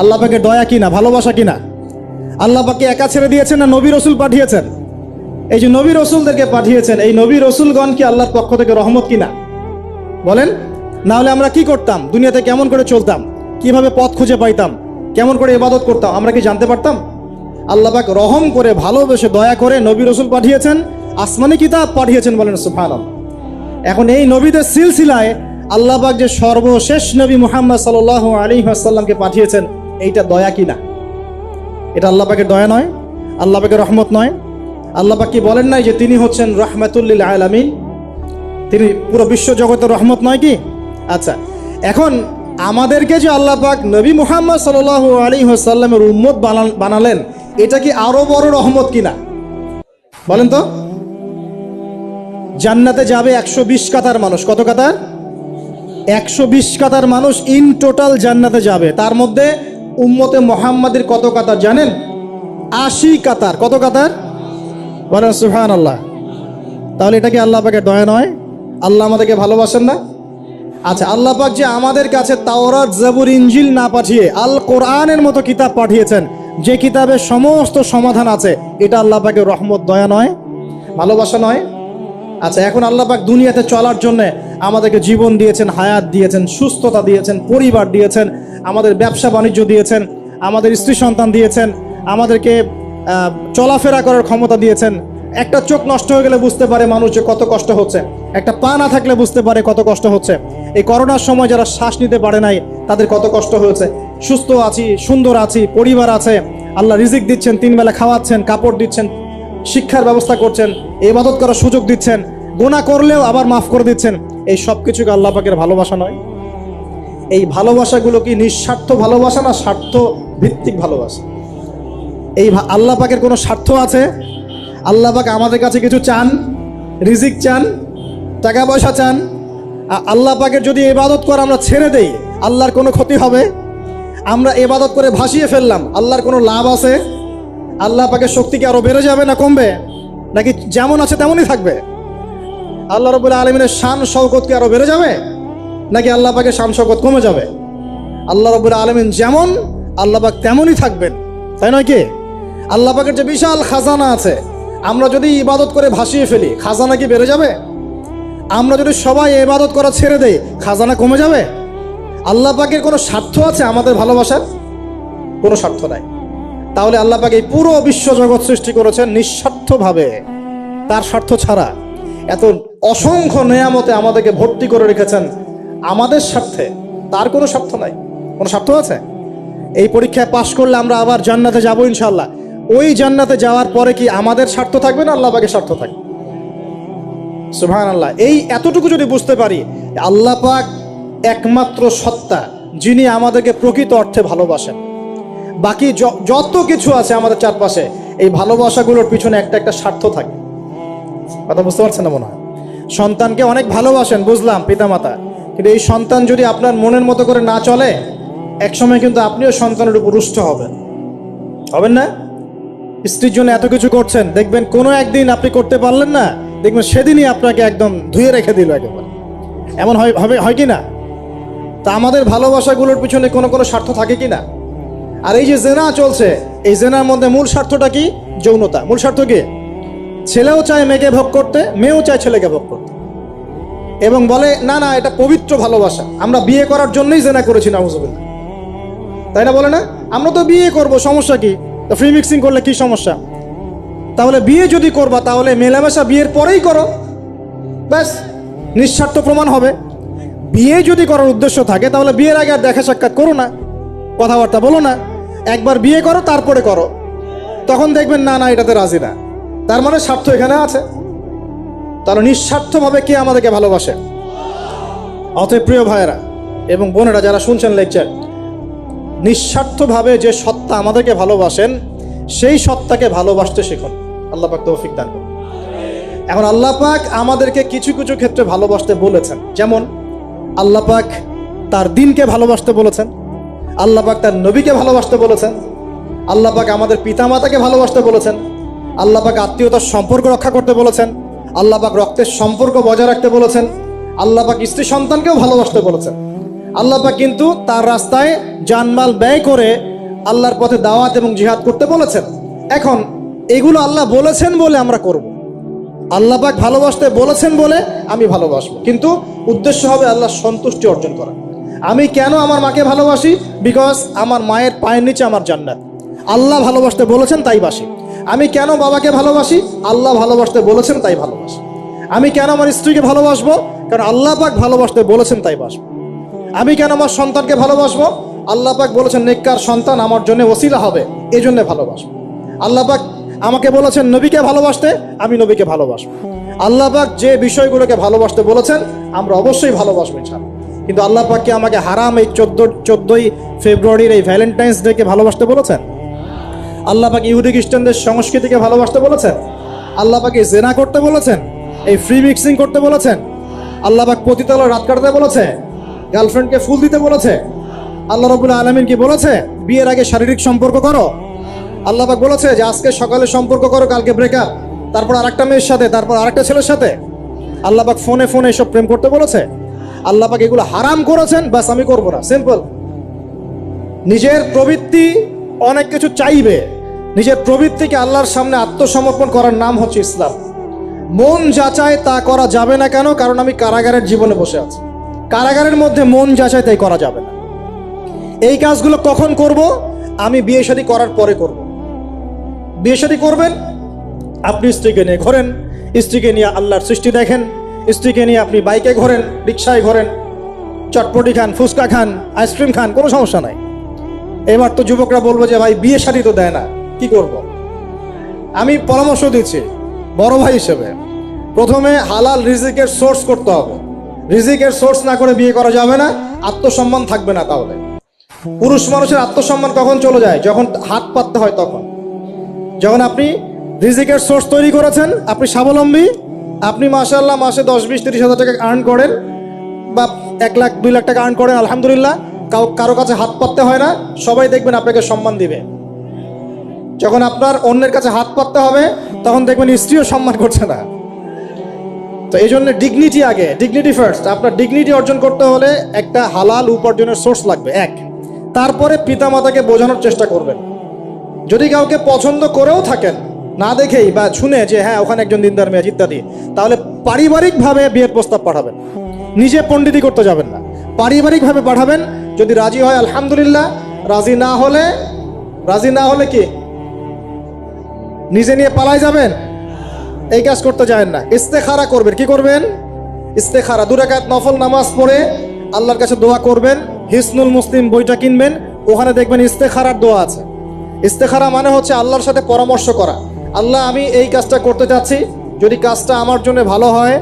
আল্লাহ পাকের দয়া কিনা, ভালোবাসা কিনা? আল্লাহ পাককে একা ছেড়ে দিয়েছেন না নবী রসুল পাঠিয়েছেন? এই যে নবী রসুলদেরকে পাঠিয়েছেন, এই নবী রসুলগণ কি আল্লাহর পক্ষ থেকে রহমত কিনা? বলেন। না হলে আমরা কি করতাম? দুনিয়াতে কেমন করে চলতাম, কিভাবে পথ খুঁজে পাইতাম, কেমন করে ইবাদত করতাম, আমরা কি জানতে পারতাম? আল্লাহ পাক রহম করে, ভালোবেসে, দয়া করে নবী রসুল পাঠিয়েছেন, আসমানি কিতাব পাঠিয়েছেন। বলেন সুবহানাল্লাহ। এখন এই নবীদের সিলসিলায় আল্লাহ পাক যে সর্বশেষ নবী মুহাম্মদ সাল্লাল্লাহু আলাইহি ওয়াসাল্লামকে পাঠিয়েছেন, এইটা দয়া কিনা? এটা আল্লাহ পাকের দয়া নয়? আল্লাহ পাকের রহমত নয়? আল্লাহ পাক কি বলেন নাই যে তিনি হচ্ছেন রাহমাতুল লিল আলামিন, তিনি পুরো বিশ্ব জগতের রহমত নয় কি? আচ্ছা, এখন আমাদেরকে যে আল্লাহ পাক নবী মুহাম্মদ সাল্লাল্লাহু আলাইহি ওয়াসাল্লামের উম্মত বানালেন, এটা কি আরো বড় রহমত কিনা? বলেন তো। জান্নাতে যাবে 120 কাতার মানুষ। কত কাতার? 120 কাতার মানুষ ইন টোটাল জান্নাতে যাবে। তার মধ্যে উম্মতে মুহাম্মাদের কত কাতার জানেন? 80 কাতার। কত কাতার? বলেন সুবহানাল্লাহ। তাহলে এটা কি আল্লাহ পাকের দয়া নয়? আল্লাহ আমাদেরকে ভালোবাসেন না? আচ্ছা, আল্লাহ পাক যে আমাদের কাছে তাওরাত, জাবুর, ইনজিল না পাঠিয়ে আল কোরআনের মতো কিতাব পাঠিয়েছেন, যে কিতাবে সমস্ত সমাধান আছে, এটা আল্লাহ পাকের রহমত, দয়া নয়, ভালোবাসা নয়? আচ্ছা, এখন আল্লাহ পাক দুনিয়াতে চলার জন্য আমাদেরকে জীবন দিয়েছেন, হায়াত দিয়েছেন, সুস্থতা দিয়েছেন, পরিবার দিয়েছেন, আমাদের ব্যবসা বাণিজ্য দিয়েছেন, আমাদের স্ত্রী সন্তান দিয়েছেন, আমাদেরকে চলাফেরা করার ক্ষমতা দিয়েছেন। একটা চোখ নষ্ট হয়ে গেলে বুঝতে পারে মানুষ যে কত কষ্ট হচ্ছে, একটা পা না থাকলে বুঝতে পারে কত কষ্ট হচ্ছে। এই করোনার সময় যারা শ্বাস নিতে পারে নাই, তাদের কত কষ্ট হয়েছে। সুস্থ আছি, সুন্দর আছি, পরিবার আছে, আল্লাহ রিজিক দিচ্ছেন, 3 বেলা খাওয়াচ্ছেন, কাপড় দিচ্ছেন, শিক্ষার ব্যবস্থা করছেন, ইবাদত করার সুযোগ দিচ্ছেন, গুনাহ করলেও আবার মাফ করে দিচ্ছেন। এই সব কিছুকে আল্লাহ পাকের ভালোবাসা নয়? এই ভালোবাসাগুলো কি নিঃস্বার্থ ভালোবাসা না স্বার্থ ভিত্তিক ভালোবাসা? এই আল্লাহ পাকের কোনো স্বার্থ আছে? আল্লাহ পাক আমাদের কাছে কিছু চান? রিজিক চান, টাকা পয়সা চান? আল্লাহ পাকের যদি ইবাদত করে আমরা ছেড়ে দেই, আল্লাহর কোনো ক্ষতি হবে? আমরা ইবাদত করে ভাসিয়ে ফেললাম, আল্লাহর কোনো লাভ আছে? আল্লাহ পাকের শক্তি কি আরো বেড়ে যাবে না কমবে, নাকি যেমন আছে তেমনই থাকবে? আল্লাহ রাব্বুল আলামিনের শান শওকত কি আরো বেড়ে যাবে, নাকি আল্লাহ পাকের শান শওকত কমে যাবে? আল্লাহ রাব্বুল আলামিন যেমন, আল্লাহ পাক তেমনই থাকবেন, তাই নয় কি? আল্লাহ পাকের যে বিশাল খাজানা আছে, আমরা যদি ইবাদত করে ভাসিয়ে ফেলি, খাজানা কি বেড়ে যাবে? আমরা যদি সবাই ইবাদত করা ছেড়ে দেই, খাজানা কমে যাবে? আল্লাহ পাকের কোনো স্বার্থ আছে আমাদের ভালোবাসার? কোনো স্বার্থ নাই। তাহলে আল্লাহ পাক এই পুরো বিশ্ব জগৎ সৃষ্টি করেছেন নিঃস্বার্থভাবে, তার স্বার্থ ছাড়া। এত অসংখ্য নেয়ামতে আমাদেরকে ভর্তি করে রেখেছেন আমাদের স্বার্থে, তার কোনো স্বার্থ নাই। কোনো স্বার্থ আছে? এই পরীক্ষায় পাশ করলে আমরা আবার জান্নাতে যাবো ইনশাআল্লাহ। ওই জান্নাতে যাওয়ার পরে কি আমাদের স্বার্থ থাকবে না আল্লাহ পাকের স্বার্থ থাকবে? সুবহানাল্লাহ। এই এতটুকু যদি বুঝতে পারি, আল্লাহ পাক একমাত্র সত্তা, যিনি আমাদেরকে প্রকৃত অর্থে ভালোবাসেন। বাকি যত কিছু আছে আমাদের চারপাশে, এই ভালোবাসাগুলোর পিছনে একটা একটা স্বার্থ থাকে। কথা বুঝতে পারছেন না মনে হয়? সন্তানকে অনেক ভালোবাসেন, বুঝলাম, পিতামাতা, কিন্তু এই সন্তান যদি আপনার মনের মতো করে না চলে, একসময় কিন্তু আপনিও সন্তানের উপর রুষ্ট হবেন না? স্ত্রীর জন্য এত কিছু করছেন, দেখবেন কোনো একদিন আপনি করতে পারলেন না, দেখবেন সেদিনই আপনাকে একদম ধুয়ে রেখে দিল একেবারে। এমন হয় কি না? তা আমাদের ভালোবাসাগুলোর পিছনে কোনো কোনো স্বার্থ থাকে কি না? আর এই যে জেনা চলছে, এই জেনার মধ্যে মূল স্বার্থটা কি? যৌনতা। মূল স্বার্থ কি? ছেলেও চায় মেয়েকে ভোগ করতে, মেয়েও চায় ছেলেকে ভোগ করতে, এবং বলে না না এটা পবিত্র ভালোবাসা, আমরা বিয়ে করার জন্যই জেনা করেছি, নাউজুবিল্লাহ। তাই না? বলে না, আমরা তো বিয়ে করব, সমস্যা কি? তো ফ্রি মিক্সিং করলে কি সমস্যা? তাহলে বিয়ে যদি করবা তাহলে মেলামেশা বিয়ের পরেই করো, ব্যাস, নিঃস্বার্থ প্রমাণ হবে। বিয়ে যদি করার উদ্দেশ্য থাকে তাহলে বিয়ের আগে আর দেখা সাক্ষাৎ করো না, কথাবার্তা বলো না, একবার বিয়ে করো তারপরে করো, তখন দেখবেন না না এটাতে রাজি না, তার মানে স্বার্থ এখানে আছে। তাহলে নিঃস্বার্থভাবে কে আমাদেরকে ভালোবাসে? অতএব প্রিয় ভাইয়েরা এবং বোনেরা যারা শুনছেন লেকচার, নিঃস্বার্থভাবে যে সত্তা আমাদেরকে ভালোবাসেন, সেই সত্তাকে ভালোবাসতে শিখুন। আল্লাহ পাক তৌফিক দান করুন। এখন আল্লাহ পাক আমাদেরকে কিছু কিছু ক্ষেত্রে ভালোবাসতে বলেছেন, যেমন আল্লাহ পাক তার দ্বীনকে ভালোবাসতে বলেছেন, আল্লাহ পাক তার নবীকে ভালোবাসতে বলেছেন, আল্লাহ পাক আমাদের পিতামাতাকে ভালোবাসতে বলেছেন, আল্লাহ পাক আত্মীয়তার সম্পর্ক রক্ষা করতে বলেছেন, আল্লাহ পাক রক্তের সম্পর্ক বজায় রাখতে বলেছেন, আল্লাহ পাক স্ত্রী সন্তানকেও ভালোবাসতে বলেছেন। আল্লাহ পাক কিন্তু তার রাস্তায় জানমাল ব্যয় করে আল্লাহর পথে দাওয়াত এবং জিহাদ করতে বলেছেন। এখন এগুলো আল্লাহ বলেছেন বলে আমরা করব, আল্লাহ পাক ভালোবাসতে বলেছেন বলে আমি ভালোবাসবো, কিন্তু উদ্দেশ্য হবে আল্লাহর সন্তুষ্টি অর্জন করা। আমি কেন আমার মাকে ভালোবাসি? বিকজ আমার মায়ের পায়ের নিচে আমার জান্নাত, আল্লাহ ভালোবাসতে বলেছেন তাই বাসি। আমি কেন বাবাকে ভালোবাসি? আল্লাহ ভালোবাসতে বলেছেন তাই ভালোবাসি। আমি কেন আমার স্ত্রীকে ভালোবাসবো? কারণ আল্লাহ পাক ভালোবাসতে বলেছেন তাই বাসবো। আমি কেন আমার সন্তানকে ভালোবাসবো? আল্লাহ পাক বলেছেন নেককার সন্তান আমার জন্য ওসিলা হবে, এই জন্য ভালোবাসবো। আল্লাহ পাক আমাকে বলেছেন নবীকে ভালোবাসতে, আমি নবীকে ভালোবাসবো। আল্লাহ পাক যে বিষয়গুলোকে ভালোবাসতে বলেছেন আমরা অবশ্যই ভালোবাসবো ইনশাআল্লাহ। কিন্তু আল্লাহ পাক কি আমাকে হারাম এই 14ই ফেব্রুয়ারির এই ভ্যালেন্টাইন্স ডেকে ভালোবাসতে বলেছেন? আল্লাহ পাক ইহুদি খ্রিস্টানদের সংস্কৃতিকে ভালোবাসতে বলেছেন? আল্লাহ পাক জেনা করতে বলেছেন? এই ফ্রি মিক্সিং করতে বলেছেন? আল্লাহ পাক পতিতালয়ে রাত কাটাতে বলেছে? গার্লফ্রেন্ডকে ফুল দিতে বলেছে? আল্লাহ রাব্বুল আলামিন কি বলেছে বিয়ের আগে শারীরিক সম্পর্ক করো? আল্লাহ পাক বলেছে যে আজকে সকালে সম্পর্ক করো, কালকে ব্রেকআপ, তারপর আরেকটা মেয়ের সাথে, তারপর আরেকটা ছেলের সাথে? আল্লাহ পাক ফোনে ফোনে এসব প্রেম করতে বলেছে? আল্লাহ পাক এগুলো হারাম করেছেন, বাস আমি করবো না, সিম্পল। নিজের প্রবৃত্তি অনেক কিছু চাইবে, নিজের প্রবৃত্তিকে আল্লাহর সামনে আত্মসমর্পণ করার নাম হচ্ছে ইসলাম। মন যা চায় তা করা যাবে না, কেন? কারণ আমি কারাগারের জীবনে বসে আছি, কারাগারের মধ্যে মন যা চায় তাই করা যাবে না। এই কাজগুলো কখন করব? আমি বিয়ে শাদী করার পরে করব। বিয়ে শাদী করবেন, আপনি স্ত্রীকে নিয়ে ঘোরেন, স্ত্রীকে নিয়ে আল্লাহর সৃষ্টি দেখেন, স্ত্রীকে নিয়ে আপনি বাইকে ঘোরেন, রিক্সায় ঘোরেন, চটপটি খান, ফুচকা খান, আইসক্রিম খান, কোনো সমস্যা নাই। এবার তো যুবকরা বলবো যে ভাই বিয়ে শাদী তো দেয় না, কি করব? আমি পরামর্শ দিচ্ছি বড় ভাই হিসেবে, প্রথমে হালাল রিজিকের সোর্স করতে হবে। রিজিকের সোর্স না করে বিয়ে করা যাবে না, আত্মসম্মান থাকবে না। তাহলে পুরুষ মানুষের আত্মসম্মান কখন চলে যায়? যখন হাত পাততে হয় তখন। যখন আপনি রিজিকের সোর্স তৈরি করেছেন, আপনি স্বাবলম্বী, আপনি মাশাআল্লাহ মাসে 10, 20, 30 হাজার টাকা আর্ন করেন, বা 1 লাখ 2 লাখ টাকা আর্ন করেন, আলহামদুলিল্লাহ, কারো কাছে হাত পাততে হয় না, সবাই দেখবেন আপনাকে সম্মান দিবে। যখন আপনার অন্যের কাছে হাত পাততে হবে তখন দেখবেন স্ত্রীও সম্মান করছে না। তো এই জন্য ডিগনিটি আগে, ডিগনিটি ফার্স্ট। আপনার ডিগনিটি অর্জন করতে হলে একটা হালাল উপার্জনের সোর্স লাগবে, এক। তারপরে পিতামাতাকে বোঝানোর চেষ্টা করবেন। যদি কাউকে পছন্দ করেও থাকেন না দেখেই বা শুনে যে হ্যাঁ ওখানে একজন দিনদার মেয়ে ইত্যাদি, তাহলে পারিবারিকভাবে বিয়ের প্রস্তাব পাঠাবেন, নিজে পণ্ডিতি করতে যাবেন না, পারিবারিকভাবে পাঠাবেন। যদি রাজি হয় আলহামদুলিল্লাহ, রাজি না হলে কি নিজে নিয়ে পালাই যাবেন? এই কাজ করতে যাবেন না। ইস্তেখারা করবেন। কি করবেন? ইস্তেখারা, 2 রাকাত নফল নামাজ পড়ে আল্লাহর কাছে দোয়া করবেন। হিসনুল মুসলিম বইটা কিনবেন, ওখানে দেখবেন ইস্তেখারার দোয়া আছে। ইস্তেখারা মানে হচ্ছে আল্লাহর সাথে পরামর্শ করা। আল্লাহ আমি এই কাজটা করতে চাচ্ছি, যদি কাজটা আমার জন্য ভালো হয়,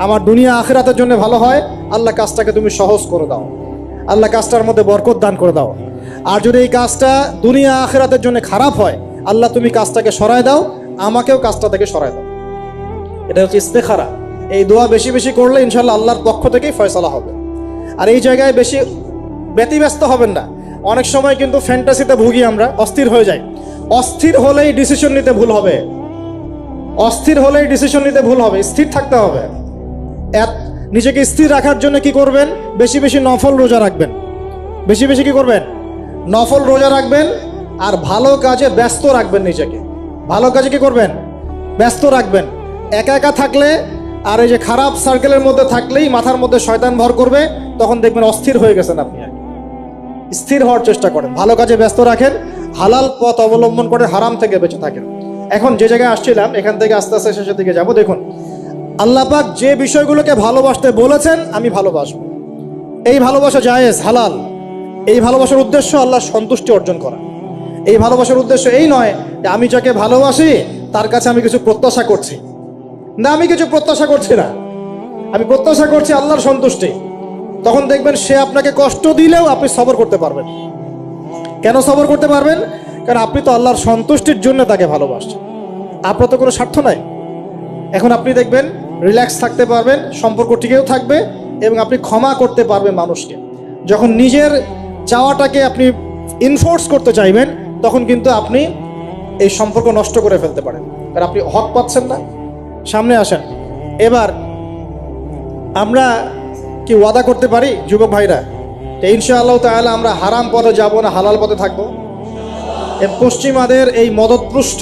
আমার দুনিয়া আখিরাতের জন্য ভালো হয়, আল্লাহ কাজটাকে তুমি সহজ করে দাও। আল্লাহ কাজটার মধ্যে বরকত দান করে দাও। আর যদি এই কাজটা দুনিয়া আখিরাতের জন্য খারাপ হয়, আল্লাহ তুমি কাজটাকে সরায় দাও, আমাকেও কাজটা থেকে সরায় দাও। এটা হচ্ছে ইস্তেখারা। এই দোয়া বেশি বেশি করলে ইনশাল্লাহ আল্লাহর পক্ষ থেকেই ফয়সালা হবে। আর এই জায়গায় বেশি ব্যতিব্যস্ত হবেন না। অনেক সময় কিন্তু ফ্যান্টাসিতে ভুগি আমরা, অস্থির হয়ে যাই। অস্থির হলেই ডিসিশন নিতে ভুল হবে, অস্থির হলেই ডিসিশন নিতে ভুল হবে। স্থির থাকতে হবে। নিজেকে স্থির রাখার জন্য কি করবেন? বেশি বেশি নফল রোজা রাখবেন। বেশি বেশি কি করবেন? নফল রোজা রাখবেন। আর ভালো কাজে ব্যস্ত রাখবেন নিজেকে। ভালো কাজে কি করবেন? ব্যস্ত রাখবেন। একা একা থাকলে আর এই যে খারাপ সার্কেলের মধ্যে থাকলেই মাথার মধ্যে শয়তান ভর করবে, তখন দেখবেন অস্থির হয়ে গেছেন আপনি। স্থির হওয়ার চেষ্টা করেন, ভালো কাজে ব্যস্ত রাখেন, হালাল পথ অবলম্বন করে হারাম থেকে বেঁচে থাকেন। এখন যে জায়গায় আসছিলাম, এখান থেকে আস্তে আস্তে শেষের দিকে যাব। দেখুন, আল্লাহ পাক যে বিষয়গুলোকে ভালোবাসতে বলেছেন আমি ভালোবাসবো, এই ভালোবাসা জায়েজ, হালাল। এই ভালোবাসার উদ্দেশ্য আল্লাহর সন্তুষ্টি অর্জন করা। এই ভালোবাসার উদ্দেশ্য এই নয় যে আমি যাকে ভালোবাসি তার কাছে আমি কিছু প্রত্যাশা করছি। না, আমি কিছু প্রত্যাশা করছি না, আমি প্রত্যাশা করছি আল্লাহর সন্তুষ্টি। তখন দেখবেন সে আপনাকে কষ্ট দিলেও আপনি সবর করতে পারবেন। কেন সবর করতে পারবেন? কারণ আপনি তো আল্লাহর সন্তুষ্টির জন্য তাকে ভালোবাসছেন, আপনার তো কোনো স্বার্থ নাই। এখন আপনি দেখবেন রিল্যাক্স থাকতে পারবেন, সম্পর্ক টিকেও থাকবে এবং আপনি ক্ষমা করতে পারবেন মানুষকে। যখন নিজের চাওয়াটাকে আপনি ইনফোর্স করতে চাইবেন, তখন কিন্তু আপনি এই সম্পর্ক নষ্ট করে ফেলতে পারেন, কারণ আপনি হক পাচ্ছেন না। সামনে আসেন। এবার আমরা কি ওয়াদা করতে পারি যুবক ভাইরা যে ইনশাআল্লাহ তাআলা আমরা হারাম পথে যাব না, হালাল পথে থাকবো? পশ্চিমাদের এই মদতপৃষ্ঠ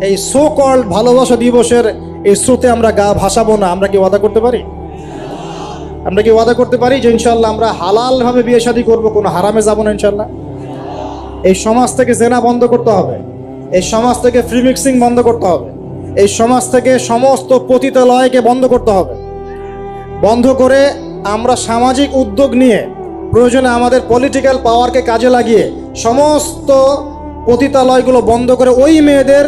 এই সো কল্ড ভালোবাসা দিবসের এই স্রোতে আমরা গা ভাসাবো না। আমরা কি ওয়াদা করতে পারি? আমরা কি ওয়াদা করতে পারি যে ইনশাআল্লাহ আমরা হালালভাবে বিয়ে শাদী করবো, কোনো হারামে যাব না ইনশাআল্লাহ? এই সমাজ থেকে জেনা বন্ধ করতে হবে, এই সমাজ থেকে ফ্রি মিক্সিং বন্ধ করতে হবে, এই সমাজ থেকে সমস্ত পতিতালয়কে বন্ধ করতে হবে। বন্ধ করে আমরা সামাজিক উদ্যোগ নিয়ে প্রয়োজনে আমাদের পলিটিক্যাল পাওয়ারকে কাজে লাগিয়ে সমস্ত পতিতালয়গুলো বন্ধ করে ওই মেয়েদের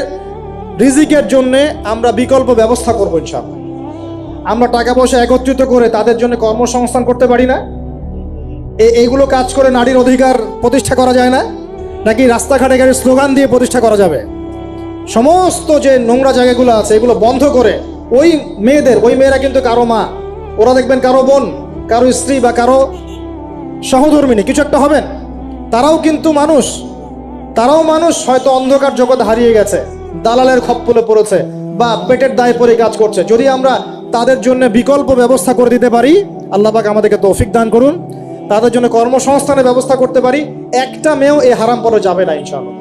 রিজিকের জন্যে আমরা বিকল্প ব্যবস্থা করবো ইনশাআল্লাহ। আমরা টাকা পয়সা একত্রিত করে তাদের জন্য কর্মসংস্থান করতে পারি না? এইগুলো কাজ করে নারীর অধিকার প্রতিষ্ঠা করা যায় না? নাকি রাস্তাঘাটে গাড়ির স্লোগান দিয়ে প্রতিষ্ঠা করা যাবে? সমস্ত যে নোংরা জায়গাগুলো আছে এগুলো বন্ধ করে ওই মেয়েরা কিন্তু কারো মা, ওরা দেখবেন কারো বোন, কারো স্ত্রী বা কারো সহধর্মিনী কিছু একটা হবেন। তারাও কিন্তু মানুষ, তারাও মানুষ, হয়তো অন্ধকার জগৎ হারিয়ে গেছে, দালালের খপ্পরে পড়েছে বা পেটের দায়ে পড়ে কাজ করছে। যদি আমরা তাদের জন্য বিকল্প ব্যবস্থা করে দিতে পারি, আল্লাহ পাক আমাদেরকে তৌফিক দান করুন, তাদের জন্য কর্মসংস্থানের ব্যবস্থা করতে পারি, একটা মেয়েও এই হারাম পথে যাবে না ইনশাআল্লাহ।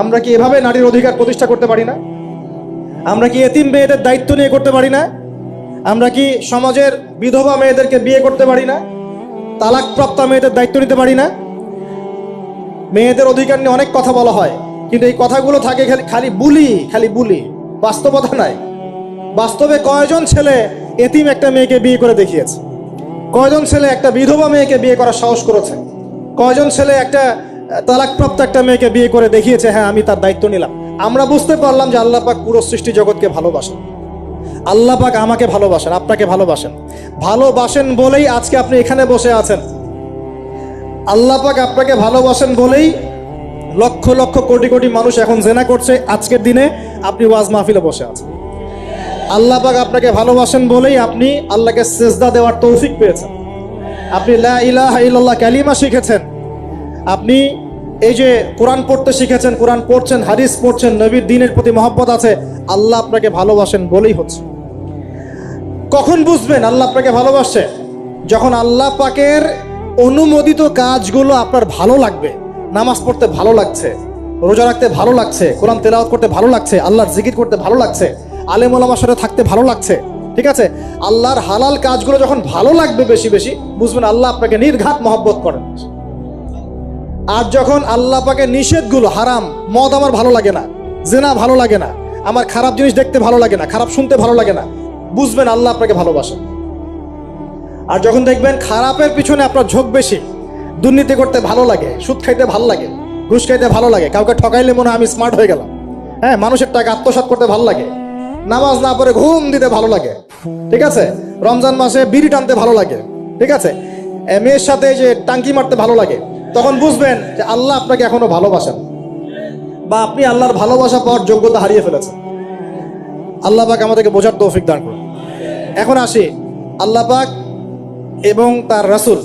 আমরা কি এভাবে নারীর অধিকার প্রতিষ্ঠা করতে পারি না? আমরা কি এতিম মেয়েদের দায়িত্ব নিয়ে করতে পারি না? আমরা কি সমাজের বিধবা মেয়েদেরকে বিয়ে করতে পারি না? তালাকপ্রাপ্ত মেয়েদের দায়িত্ব নিতে পারি না? মেয়েদের অধিকার নিয়ে অনেক কথা বলা হয়, কিন্তু এই কথাগুলো থাকে খালি বুলি, বাস্তবতা নাই। বাস্তবে কয়জন ছেলে এতিম একটা মেয়েকে বিয়ে করে দেখিয়েছে? কয়জন ছেলে একটা বিধবা মেয়েকে বিয়ে করার সাহস করেছে? কয়জন ছেলে একটা তালাকপ্রাপ্ত একটা মেয়েকে বিয়ে করে দেখিয়েছে হ্যাঁ আমি তার দায়িত্ব নিলাম? আমরা বুঝতে পারলাম যে আল্লাহ পাক পুরো সৃষ্টি জগৎকে ভালোবাসেন। আল্লাহ পাক আমাকে ভালোবাসেন, আপনাকে ভালোবাসেন বলেই আজকে আপনি এখানে বসে আছেন। আল্লাহ পাক আপনাকে ভালোবাসেন বলেই লক্ষ লক্ষ কোটি কোটি মানুষ এখন জেনা করছে, আজকের দিনে আপনি ওয়াজ মাহফিলে বসে আছেন। আল্লাহ পাক আপনাকে ভালোবাসেন বলেই আপনি আল্লাহকে সিজদা দেওয়ার তৌফিক পেয়েছেন। আপনি লা ইলাহা ইল্লাল্লাহ কালিমা শিখেছেন, আপনি এই যে কোরআন পড়তে শিখেছেন, কোরআন পড়ছেন, হাদিস পড়ছেন, নবীর দ্বীনের প্রতি মহব্বত আছে, আল্লাহ আপনাকে ভালোবাসেন বলেই হচ্ছে। কখন বুঝবেন আল্লাহ আপনাকে ভালোবাসে? যখন আল্লাহ পাকের অনুমোদিত কাজগুলো আপনার ভালো লাগবে। নামাজ পড়তে ভালো লাগছে, রোজা রাখতে ভালো লাগছে, কোরআন তেলাওয়াত করতে ভালো লাগছে, আল্লাহর জিকির করতে ভালো লাগছে, আলেম ওলামার সাথে থাকতে ভালো লাগছে, ঠিক আছে? আল্লাহর হালাল কাজগুলো যখন ভালো লাগবে বেশি বেশি, বুঝবেন আল্লাহ আপনাকে নির্ঘাত মহব্বত করেন। আর যখন আল্লাহ পাকের নিষেধগুলো, হারাম, মদ আমার ভালো লাগে না, জেনা ভালো লাগে না, আমার খারাপ জিনিস দেখতে ভালো লাগে না, খারাপ শুনতে ভালো লাগে না, বুঝবেন আল্লাহ আপনাকে ভালোবাসেন। আর যখন দেখবেন খারাপের পিছনে আপনার ঝোঁক বেশি, দুর্নীতি করতে ভালো লাগে, সুদ খাইতে ভালো লাগে, ঘুষ খাইতে ভালো লাগে, কাউকে ঠকাইলে মনে হয় আমি স্মার্ট হয়ে গেলাম, হ্যাঁ, মানুষের টাকা আত্মসাৎ করতে ভালো লাগে, নামাজ না পড়ে ঘুম দিতে ভালো লাগে, ঠিক আছে, রমজান মাসে বিড়ি টানতে ভালো লাগে, ঠিক আছে, মেয়ের সাথে যে টাঙ্কি মারতে ভালো লাগে, তখন বুঝবেন যে আল্লাহ আপনাকে এখনো ভালোবাসেন, বা আপনি আল্লাহর ভালোবাসা পাওয়ার যোগ্যতা হারিয়ে ফেলেছেন। আল্লাহ পাক আমাদেরকে বোঝার তৌফিক দান করুন। এখন আসি, আল্লাহ পাক এবং তার রাসূল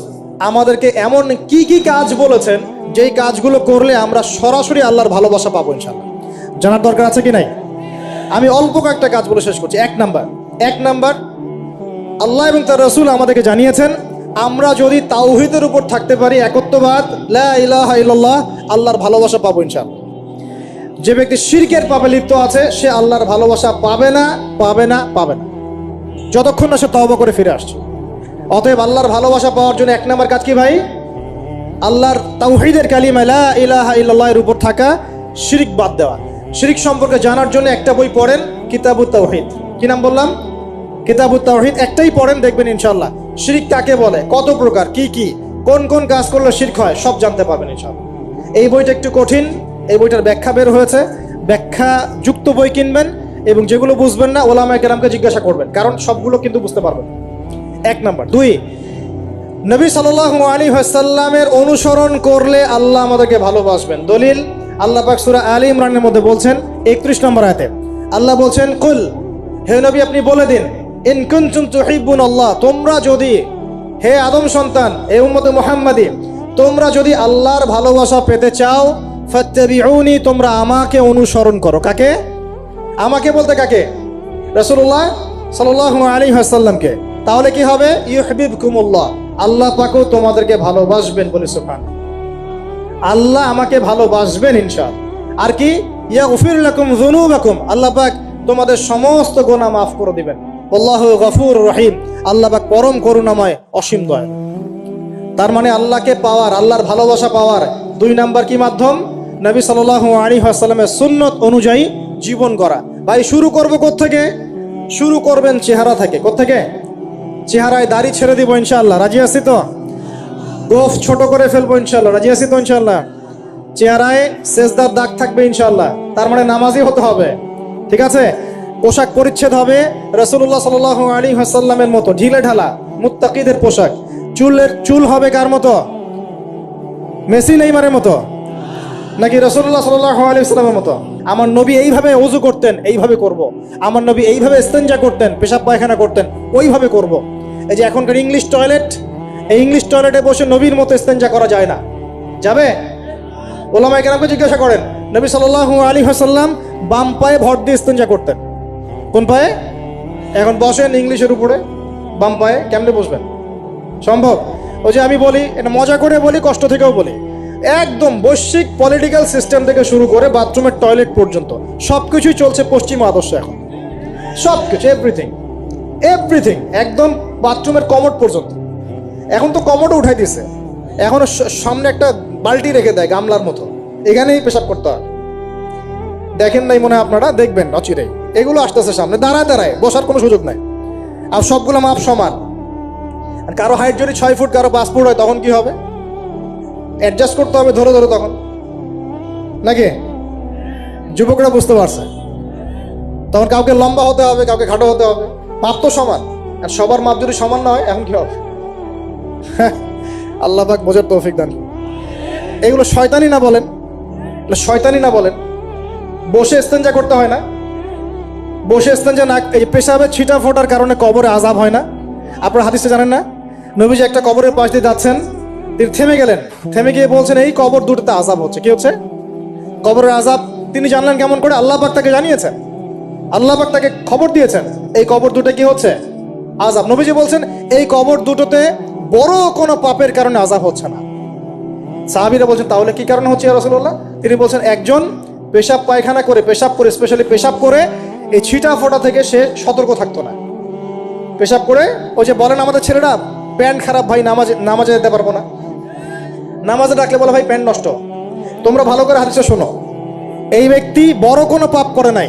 আমাদেরকে এমন কি কি কাজ বলেছেন যেই কাজগুলো করলে আমরা সরাসরি আল্লাহর ভালোবাসা পাবো ইনশাআল্লাহ। জানার দরকার আছে কি নাই? আমি অল্প কয়েকটা কাজ বলে শেষ করছি। এক নাম্বার, আল্লাহ এবং তার রাসূল আমাদেরকে জানিয়েছেন আমরা যদি তাওহীদের উপর থাকতে পারি, একত্ববাদ, লা ইলাহা ইল্লাল্লাহ, আল্লাহর ভালোবাসা পাবো ইনশাআল্লাহ। যে ব্যক্তি শিরকের পাপে লিপ্ত আছে সে আল্লাহর ভালোবাসা পাবে না, যতক্ষণ না সে তওবা করে ফিরে আসছে। অতএব আল্লাহর ভালোবাসা পাওয়ার জন্য এক নাম্বার কাজ কি ভাই? আল্লাহর তাওহীদের কালিমা লা ইলাহা ইল্লাল্লাহ এর উপর থাকা, শিরক বাদ দেওয়া। শিরক সম্পর্কে জানার জন্য একটা বই পড়েন, কিতাবুত তাওহীদ। কি নাম বললাম? কিতাবুত তাওহীদ। একটাই পড়েন, দেখবেন ইনশাআল্লাহ শিরক কাকে বলে, কত প্রকার, কি কোন কাজ করলে শিরক হয় সব জানতে পারবেন ইনশাআল্লাহ। এই বইটা একটু কঠিন, এই বইটার ব্যাখ্যা বের হয়েছে, ব্যাখ্যা যুক্ত বই কিনবেন এবং যেগুলো বুঝবেন না ওলামায়ে কেরামকে জিজ্ঞাসা করবেন, কারণ সবগুলো কিন্তু বুঝতে পারবেন। এক নাম্বার। দুই, নবী সাল্লাল্লাহু আলাইহি ওয়াসাল্লামের অনুসরণ করলে আল্লাহ আমাদেরকে ভালোবাসবেন। দলিল, আল্লাহ পাক সূরা আলে ইমরানের মধ্যে বলছেন 31 নম্বর আয়াতে আল্লাহ বলছেন, কুল, হে নবী আপনি বলে দিন, ইন কুনতুম তুহিব্বুনাল্লাহ, তোমরা যদি, হে আদম সন্তান, হে উম্মতে মুহাম্মাদী, তোমরা যদি আল্লাহর ভালোবাসা পেতে চাও, ফাত্তাবিউনি, তোমরা আমাকে অনুসরণ করো। কাকে? আমাকে বলতে কাকে? রাসূলুল্লাহ সাল্লাল্লাহু আলাইহি ওয়াসাল্লামকে। তাহলে কি হবে? ইউহিব্বুকুমুল্লাহ, আল্লাহ পাকও তোমাদেরকে ভালোবাসবেন। বলে সুবহান, আল্লাহ আমাকে ভালোবাসবেন ইনশাআল্লাহ। আর কি? ইয়াগফির লাকুম যুনুবাকুম, আল্লাহ পাক তোমাদের সমস্ত গুনাহ মাফ করে দিবেন। আল্লাহু গফুরুর রহিম, আল্লাহ পাক পরম করুণাময়, অসীম দয়ালু। তার মানে আল্লাহকে পাওয়ার, আল্লাহর ভালোবাসা পাওয়ার দুই নাম্বার কি মাধ্যম? নবী সাল্লাল্লাহু আলাইহি ওয়াসাল্লামের সুন্নত অনুযায়ী জীবন করা। ভাই শুরু করব কোত্থেকে? শুরু করবেন চেহারা থেকে। কোত্থেকে? চেহারায় দাড়ি ছেড়ে দিব ইনশাআল্লাহ, রাজি আছি তো? গোফ ছোট করে ফেলবো ইনশাআল্লাহ, রাজি আছি তো ইনশাআল্লাহ? চেহারায় সেজদার দাগ থাকবে ইনশাআল্লাহ, তার মানে নামাজি হতে হবে, ঠিক আছে? পোশাক পরিচ্ছদ হবে রাসূলুল্লাহ সাল্লাল্লাহু আলাইহি ওয়াসাল্লামের মতো, ঢিলে ঢালা মুত্তাকিদের পোশাক। চুল হবে কার মতো? মেসি নেইমারের মতো নাকি রাসূলুল্লাহ সাল্লাল্লাহু আলাইহি ওয়াসাল্লামের মতো? আমার নবী এইভাবে ওযু করতেন, এইভাবে করব। আমার নবী এইভাবে ইস্তেনজা করতেন, পেশাব পায়খানা করতেন, ওইভাবে করব। এই যে এখনকার ইংলিশ টয়লেট, এই ইংলিশ টয়লেটে বসে নবীর মতো ইস্তেনজা করা যায় না। যাবে? ওলামায়ে কেরামকে জিজ্ঞাসা করেন, নবী সাল্লাল্লাহু আলাইহি ওয়াসাল্লাম বাম পায়ে ভর দিয়ে ইস্তেনজা করতেন। কোন পায়ে? এখন বসেন ইংলিশের উপরে, বাম পায়ে কেমনে বসবেন? সম্ভব? ওই যে আমি বলি, এটা মজা করে বলি, কষ্ট থেকেও বলি, একদম বৈশ্বিক পলিটিক্যাল সিস্টেম থেকে শুরু করে বাথরুমের টয়লেট পর্যন্ত সবকিছুই চলছে পশ্চিমা আদর্শ। এখন সবকিছু, এভরিথিং, একদম বাথরুমের কমোড পর্যন্ত। এখন তো কমোডও উঠাই দিয়েছে, এখন সামনে একটা বালতি রেখে দেয় গামলার মতো, এখানেই পেশাব করতে হয়। দেখেন নাই মনে হয় আপনারা, দেখবেন অচিরেই এগুলো আসতেছে সামনে, দাঁড়ায় বসার কোনো সুযোগ নাই। আর সবগুলো মাপ সমান। আর কারো হাইট যদি 6 ফুট, কারো 5 ফুট হয়, তখন কি হবে? অ্যাডজাস্ট করতে হবে ধরে তখন, নাকি? যুবকরা বুঝতে পারছে, তখন কাউকে লম্বা হতে হবে, কাউকে খাটো হতে হবে, মাপ তো সমান। আর সবার মাপ যদি সমান না হয়, এখন কি হবে? আল্লাহ পাক বোঝার তৌফিক দান। এগুলো শয়তানি না বলেন? শয়তানি না বলেন? বসে ইস্তেনজা করতে হয় না? বসে ইস্তেনজা না, এই পেশাবের ছিটা ফোটার কারণে কবরে আযাব হয় না? আপনারা হাদিসে জানেন না? নবীজি একটা কবরের পাশ দিয়ে যাচ্ছেন, তিনি থেমে গেলেন, থেমে গিয়ে বলছেন এই কবর দুটোতে আযাব হচ্ছে। কি হচ্ছে? কবরের আযাব। তিনি জানলেন কেমন করে? আল্লাহ পাক তাকে জানিয়েছেন, আল্লাহ পাক তাকে খবর দিয়েছেন এই কবর দুটো কি হচ্ছে? আযাব। নবীজি বলছেন এই কবর দুটোতে বড় কোনো পাপের কারণে আযাব হচ্ছে না। সাহাবীরা বলছেন তাহলে কি কারণে হচ্ছে ইয়া রাসূলুল্লাহ? তিনি বলছেন একজন পেশাব পায়খানা করে, স্পেশালি পেশাব করে এই ছিটা ফোটা থেকে সে সতর্ক থাকতো না। পেশাব করে, ওই যে বলেন আমাদের ছেলেরা, প্যান্ট খারাপ ভাই, নামাজে যেতে পারবো না। নামাজে ডাকলে বলে ভাই প্যান্ট নষ্ট। তোমরা ভালো করে হাদিসে শোনো, এই ব্যক্তি বড় কোনো পাপ করে নাই,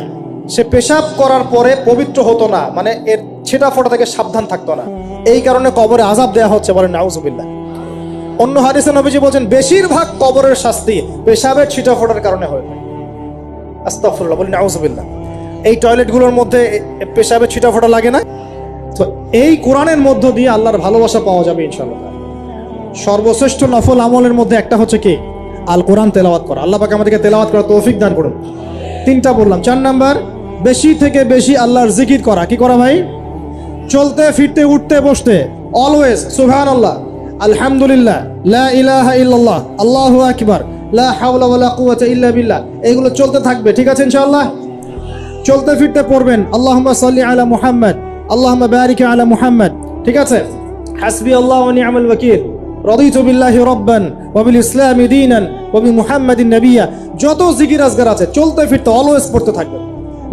সে পেশাব করার পরে পবিত্র হতো না, মানে এর ছিটা ফোটা থেকে সাবধান থাকতো না, এই কারণে কবরে আযাব দেওয়া হচ্ছে। বলেন নাউযুবিল্লাহ। অন্য হাদিসে নবীজি বলছেন বেশিরভাগ কবরের শাস্তি পেশাবের ছিটা ফোটার কারণে হয়। আস্তাগফিরুল্লাহ, বলি নাউযুবিল্লাহ। এই টয়লেটগুলোর মধ্যে পেশাবের ছিটা ফোটা লাগে না? তো এই কোরআনের মধ্য দিয়ে আল্লাহর ভালোবাসা পাওয়া যাবে ইনশাআল্লাহ। সর্বশ্রেষ্ঠ নফল আমলের মধ্যে একটা হচ্ছে কি? আল কোরআন তেলাওয়াত করা। আল্লাহ পাক আমাদেরকে তেলাওয়াত করা তৌফিক দান করুন। 3টা বললাম। 4 নাম্বার, বেশি থেকে বেশি আল্লাহর জিকির করা। কি করা ভাই? চলতে ফিরতে উঠতে বসতে অলওয়েজ সুবহানাল্লাহ, আলহামদুলিল্লাহ, লা ইলাহা ইল্লাল্লাহ, আল্লাহু আকবার, লা হাওলা ওয়ালা কুওয়াতা ইল্লা বিল্লাহ, এগুলো চলতে থাকবে। ঠিক আছে ইনশাআল্লাহ? চলতে ফিরতে পড়বেন আল্লাহুম্মা সাল্লি আলা মুহাম্মদ, আল্লাহুম্মা বারিক আলা মুহাম্মদ। ঠিক আছে? হাসবি আল্লাহ ওয়া নি'মাল ওয়াকিল, রাদিতু বিল্লাহি রাব্বান ওয়া বিল ইসলামি দীনান ওয়া বি মুহাম্মাদিন নাবিয়্যা। যত জিকির আজগার আছে চলতে ফিরতে অলওয়েজ পড়তে থাকবে।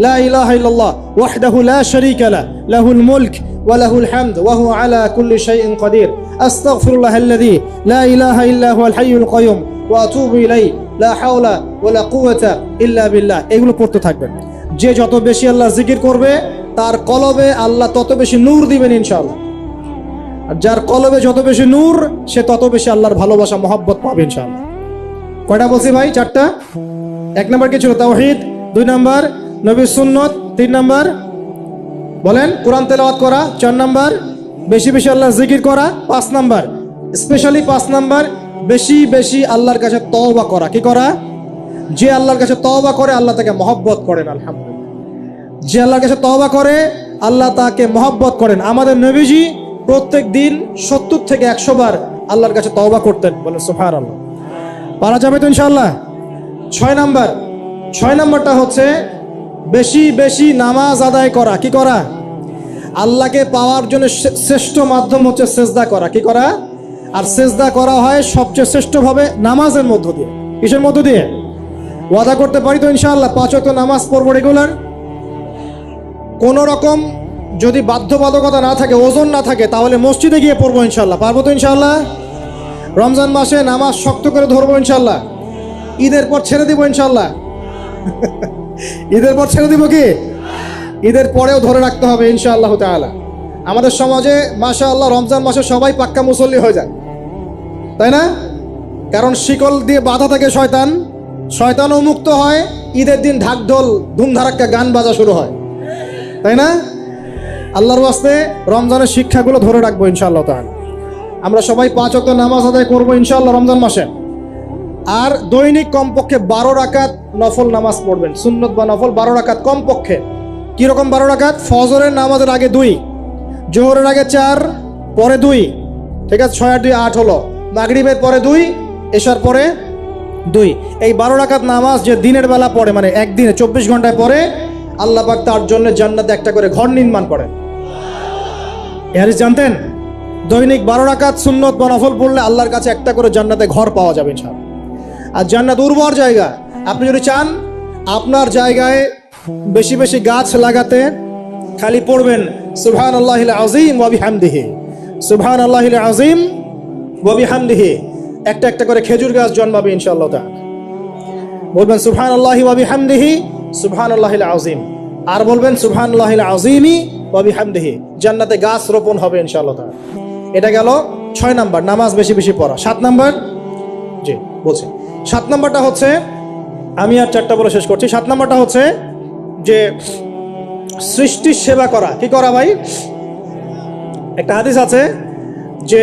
লা ইলাহা ইল্লাল্লাহ ওয়াহদাহু লা শারীকা লাহু, লাহুল মুলক ওয়া লাহুল হামদ ওয়া হুয়া আলা কুল্লি শাইইন কাদির। আস্তাগফিরুল্লাহাল্লাযী লা ইলাহা ইল্লা হুয়াল হাইয়ুল কাইয়ুম ওয়া আতুবু ইলাইহি, লা হাওলা ওয়া লা কুওয়াতা ইল্লা বিল্লাহ। এগুলো পড়তে থাকবেন। যে যত বেশি আল্লাহ জিকির করবে তার কলবে আল্লাহ তত বেশি নূর দিবেন ইনশাআল্লাহ। আর যার কলবে যত বেশি নূর সে তত বেশি আল্লাহর ভালোবাসা মহব্বত পাবে ইনশাআল্লাহ। কয়টা বলছি ভাই? 4টা। 1 নাম্বার কি ছিল? তাওহীদ। 2 নাম্বার নবীর সুন্নত। 3 নাম্বার বলেন কোরআন তেলাওয়াত করা। 4 নাম্বার বেশি বেশি আল্লাহর জিকির করা। 5 নাম্বার স্পেশালি 5 নাম্বার বেশি বেশি আল্লাহর কাছে তওবা করা। কি করা? যে আল্লাহর কাছে তওবা করে আল্লাহ তাকে মহব্বত করেন। আলহামদুলিল্লাহ, যে আল্লাহর কাছে তওবা করে আল্লাহ তাকে মহব্বত করেন। আমাদের নবীজি প্রত্যেক দিন 70 থেকে 100 বার আল্লাহর কাছে তওবা করতেন। বলেন সুবহানাল্লাহ। পারা যাবে তো ইনশাআল্লাহ? 6 নাম্বারটা হচ্ছে বেশি বেশি নামাজ আদায় করা। কি করা? আল্লাহকে পাওয়ার জন্য শ্রেষ্ঠ মাধ্যম হচ্ছে সেজদা করা। কি করা? আর সেজদা করা হয় সবচেয়ে শ্রেষ্ঠভাবে নামাজের মধ্য দিয়ে। কিসের মধ্য দিয়ে? ওয়াদা করতে পারি তো ইনশাআল্লাহ 5 ওয়াক্ত নামাজ পড়বো রেগুলার। কোন রকম যদি বাধ্যবাধকতা না থাকে, ওজন না থাকে, তাহলে মসজিদে গিয়ে পড়বো ইনশাআল্লাহ। পারবো তো ইনশাআল্লাহ? রমজান মাসে নামাজ শক্ত করে ধরবো ইনশাআল্লাহ। ঈদের পর ছেড়ে দিব ইনশাআল্লাহ। ঈদের পর ছেড়ে দিব কি? ঈদের পরেও ধরে রাখতে হবে ইনশাআল্লাহ তাআলা। আমাদের সমাজে মাশাআল্লাহ রমজান মাসে সবাই পাক্কা মুসল্লি হয়ে যায়, তাই না? কারণ শিকল দিয়ে বাধা থাকে শয়তান, শয়তানও মুক্ত হয়। ঈদের দিন ঢাকঢোল ধুমধারাক্কা গান বাজা শুরু হয়, তাই না? আল্লাহর ওয়াস্তে রমজানের শিক্ষাগুলো ধরে রাখবো ইনশাআল্লাহ তাআলা। আমরা সবাই 5 ওয়াক্ত নামাজ আদায় করবো ইনশাআল্লাহ রমজান মাসে। আর দৈনিক কমপক্ষে 12 রাকাত নফল নামাজ পড়বেন। সুন্নত বা নফল 12 রাকাত কমপক্ষে। কিরকম 12 রাকাত? ফজরের নামাজের আগে 2, জোহরের আগে 4, পরে 2। ঠিক আছে? 6 আর 2 8 হলো। মাগরিবের পরে 2, এশার পরে 2। এই 12 রাকাত নামাজ যে দিনের বেলা পড়ে, মানে একদিনে 24 ঘন্টায় পড়ে, আল্লাহ পাক তার জন্য জান্নাতে একটা করে ঘর নির্মাণ করেন। এই হাদিস জানতেন? দৈনিক 12 রাকাত সুন্নত বা নফল পড়লে আল্লাহর কাছে একটা করে জান্নাতে ঘর পাওয়া যাবে ইনশাআল্লাহ। আর জান্নাত উর্বর জায়গা। আপনি যদি চান আপনার জায়গায় বেশি বেশি গাছ লাগাতে, খালি পড়বেন সুবহানাল্লাহিল আযীম ওয়া বিহামদিহি, সুবহানাল্লাহিল আযীম ওয়া বিহামদিহি। একটা একটা করে খেজুর গাছ জন্মাবে ইনশাআল্লাহ তাআলা। বলবেন সুবহানাল্লাহি ওয়া বিহামদিহি, সুবহানাল্লাহিল আযীম। আর বলবেন সুবহানাল্লাহিল আযীমি ওয়া বিহামদিহি। জান্নাতে গাছ রোপণ হবে ইনশাআল্লাহ তাআলা। এটা গেল 6 নাম্বার, নামাজ বেশি বেশি পড়া। 7 নাম্বার, জি বলছি, 7 নাম্বারটা হচ্ছে, আমি আর 4টা বলে শেষ করছি। 7 নাম্বারটা হচ্ছে যে সৃষ্টির সেবা করা। কি করা ভাই? একটা হাদিস আছে যে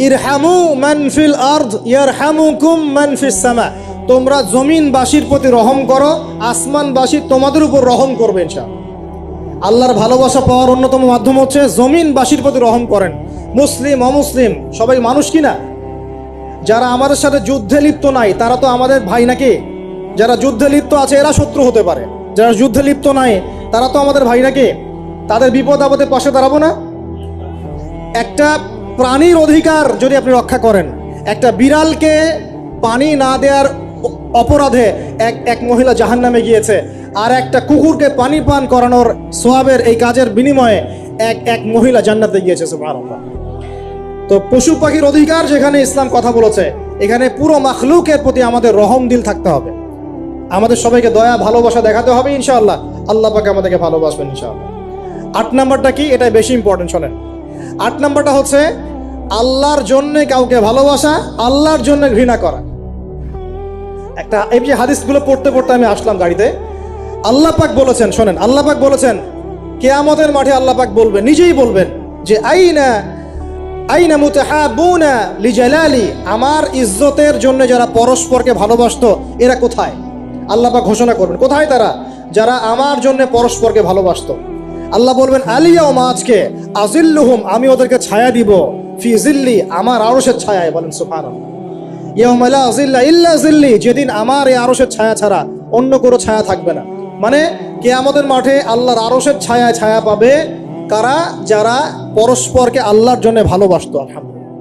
ইরহামু মান ফিল আরদ ইয়ারহামুকুম মান ফিস সামা। তোমরা জমিনবাসীর প্রতি রহম করো, আসমানবাসী তোমাদের উপর রহম করবে ইনশাআল্লাহ। আল্লাহর ভালোবাসা পাওয়ার অন্যতম মাধ্যম হচ্ছে জমিনবাসীর প্রতি রহম করেন। মুসলিম অমুসলিম সবাই মানুষ কিনা? যারা আমাদের সাথে যুদ্ধে লিপ্ত নাই তারা তো আমাদের ভাই নাকি? যারা যুদ্ধে লিপ্ত আছে এরা শত্রু হতে পারে, যারা যুদ্ধে লিপ্ত নাই তারা তো আমাদের ভাই নাকি? তাদের বিপদ আপদে পাশে দাঁড়াবো না? একটা প্রাণীর অধিকার যদি আপনি রক্ষা করেন, একটা বিড়ালকে পানি না দেওয়ার অপরাধে এক মহিলা জাহান্নামে গিয়েছে, আর একটা কুকুরকে পানি পান করানোর সওয়াবের এই কাজের বিনিময়ে এক মহিলা জান্নাতে গিয়েছে। সুবহানাল্লাহ। তো পশু পাখির অধিকার যেখানে ইসলাম কথা বলেছে, এখানে পুরো মাখলুকের প্রতি আমাদের রহম দিল থাকতে হবে। আমাদের সবাইকে দয়া ভালোবাসা দেখাতে হবে ইনশাআল্লাহ। আল্লাহ পাক আমাদেরকে ভালোবাসবেন ইনশাআল্লাহ। 8 নাম্বারটা কি? এটাই বেশি ইম্পর্টেন্ট। শোনেন, 8 নাম্বারটা হচ্ছে আল্লাহর জন্য কাউকে ভালোবাসা, আল্লাহর জন্য ঘৃণা করা। একটা এই যে হাদিসগুলো পড়তে পড়তে আমি আসলাম গাড়িতে, আল্লাহ পাক বলেছেন, শোনেন, আল্লাহ পাক বলেছেন কিয়ামতের মাঠে আল্লাহ পাক বলবেন, নিজেই বলবেন যে আইনা আইনা মুতাহাবুনা লিজালালি, আমার ইজ্জতের জন্য যারা পরস্পরকে ভালোবাসতো এরা কোথায়? আল্লাহ পাক ঘোষণা করবেন কোথায় তারা, যারা আমার জন্য পরস্পরকে ভালোবাসতো। আল্লাহ বলবেন আলিয়াউমা, আজকে আজিল্লুহুম, আমি ওদেরকে ছায়া দিব, ফি জিল্লি, আমার আরশের ছায়ায়। বলেন সুবহানাল্লাহ। ইয়াউমা লা জিল্লা ইল্লা জিল্লি, যেদিন আমার এই আরশের ছায়া ছাড়া অন্য কোনো ছায়া থাকবে না। মানে কিয়ামতের মাঠে আল্লাহর আরশের ছায়া ছায়া পাবে কারা? যারা পরস্পরকে আল্লাহর জন্য ভালোবাসতো। আলহামদুলিল্লাহ,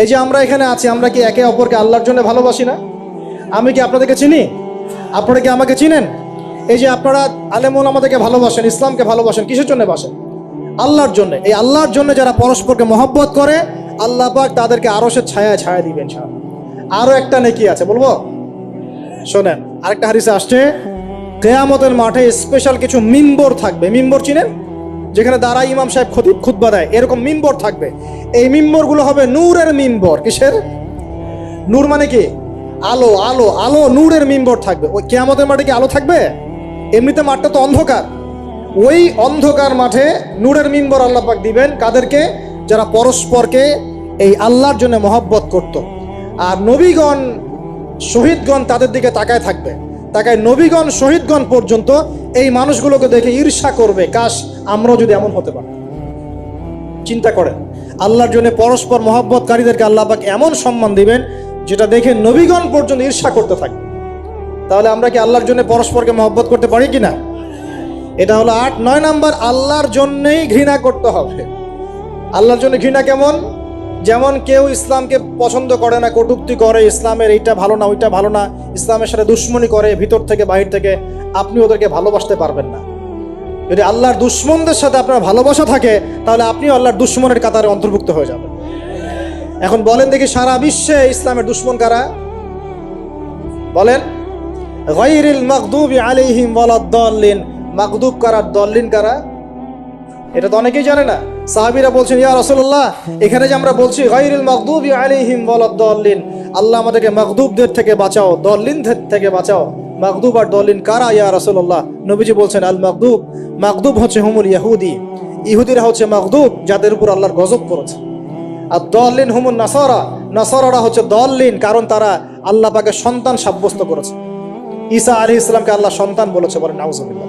এই যে আমরা এখানে আছি, আমরা কি একে অপরকে আল্লাহর জন্য ভালোবাসি না? আমি কি আপনাদেরকে চিনি? আপনারা কি আমাকে চিনেন? এই যে আপনারা আলেমুল আমাদেরকে ভালোবাসেন, ইসলামকে ভালোবাসেন, কিসের জন্য বাসেন? আল্লাহর জন্য। এই আল্লাহর জন্য যারা পরস্পরকে মহব্বত করে, আল্লাহ পাক তাদেরকে আরশের ছায়ায় ছায়া দিবেন ইনশাআল্লাহ। আরো একটা নেকি আছে, বলবো? শোনেন, আরেকটা হাদিসে আসছে কিয়ামতের মাঠে স্পেশাল কিছু মিম্বর থাকবে। মিম্বর চিনেন? যেখানে দাঁড়ায় ইমাম সাহেব খতিব খুতবা দেয়, এরকম মিম্বর থাকবে। এই মিম্বরগুলো হবে নূরের মিম্বর। কিসের? নূর মানে কি? আলো, আলো, আলো, নূরের মিম্বর থাকবে। ওই কিয়ামতের মাঠে কি আলো থাকবে? এমনিতে মাঠটা তো অন্ধকার। ওই অন্ধকার মাঠে নূরের মিম্বর আল্লাহ পাক দিবেন কাদেরকে? যারা পরস্পরকে এই আল্লাহর জন্য মহব্বত করত। আর নবীগণ, শহীদগণ তাদের দিকে তাকায় থাকবে। তাকায় নবীগণ, শহীদগণ পর্যন্ত এই মানুষগুলোকে দেখে ঈর্ষা করবে, কাশ আমরাও যদি এমন হতে পারি। চিন্তা করেন, আল্লাহর জন্য পরস্পর মহব্বতকারীদেরকে আল্লাহ পাক এমন সম্মান দিবেন যেটা দেখে নবীগণ পর্যন্ত ঈর্ষা করতে থাকে। তাহলে আমরা কি আল্লাহর জন্য পরস্পরকে মহব্বত করতে পারি কিনা? এটা হলো 8-9 নাম্বার। আল্লাহর জন্যই ঘৃণা করতে হবে। আল্লাহর জন্য ঘৃণা কেমন? যেমন কেউ ইসলামকে পছন্দ করে না, কটূক্তি করে, ইসলামের এইটা ভালো না, ওইটা ভালো না, ইসলামের সাথে দুশ্মনী করে ভিতর থেকে বাহির থেকে, আপনি ওদেরকে ভালোবাসতে পারবেন না। যদি আল্লাহর দুশ্মনদের সাথে আপনার ভালোবাসা থাকে, তাহলে আপনিও আল্লাহর দুশ্মনের কাতারে অন্তর্ভুক্ত হয়ে যাবেন। এখন বলেন দেখি, সারা বিশ্বে ইসলামের দুশ্মন কারা? বলেন। গায়রিল মাগদুবি আলাইহিম ওয়ালাদ-দাল্লিন। মাগদুব কারা, দল্লিন কারা? এটা তো অনেকেই জানে না। সাহাবীরা বলছেন, ইয়া রাসূলুল্লাহ, এখানে যে আমরা বলছি গায়রিল মাগদুবি আলাইহিম ওয়ালাদ-দাল্লিন, আল্লাহ আমাদেরকে মাগদুবদের থেকে বাঁচাও, দল্লিনদের থেকে বাঁচাও। মাগদুব আর দল্লিন কারা ইয়া রাসূলুল্লাহ? নবীজি বলছেন, আল মাগদুব, মাগদুব হচ্ছে হুমুল ইহুদি, ইহুদিরা হচ্ছে মাগদুব, যাদের উপর আল্লাহর গজব করেছে। আর দল্লিন হুমুন নাসারা, নাসারারা হচ্ছে দল্লিন, কারণ তারা আল্লাহ পাকে সন্তান সাব্যস্ত করেছে। ঈসা আলাইহিস সালামকে আল্লাহ সন্তান বলেছে, বলেন নাউজুবিল্লাহ।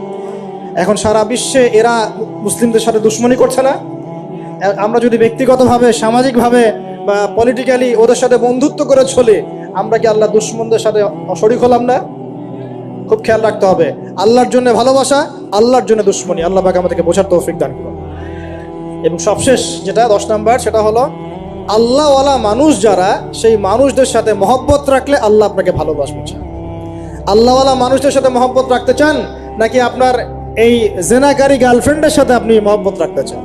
এখন সারা বিশ্বে এরা মুসলিমদের সাথে দুশ্মনী করছে না? আমরা যদি ব্যক্তিগতভাবে, সামাজিকভাবে বা পলিটিক্যালি ওদের সাথে বন্ধুত্ব করে চলি, আমরা কি আল্লাহ দুশ্মনদের সাথে শরীক হলাম না? খুব খেয়াল রাখতে হবে। আল্লাহর জন্য ভালোবাসা, আল্লাহর জন্য দুশ্মনী। আল্লাহ পাক আমাদেরকে বোঝার তৌফিক দান করুন। এবং সবশেষ যেটা 10 নাম্বার, সেটা হলো আল্লাহওয়ালা মানুষ যারা, সেই মানুষদের সাথে মহব্বত রাখলে আল্লাহ আপনাকে ভালোবাসবে। আল্লাহওয়ালা মানুষদের সাথে মহব্বত রাখতে চান, নাকি আপনার এই জেনাকারী গার্লফ্রেন্ডের সাথে আপনি মহব্বত রাখতে চান?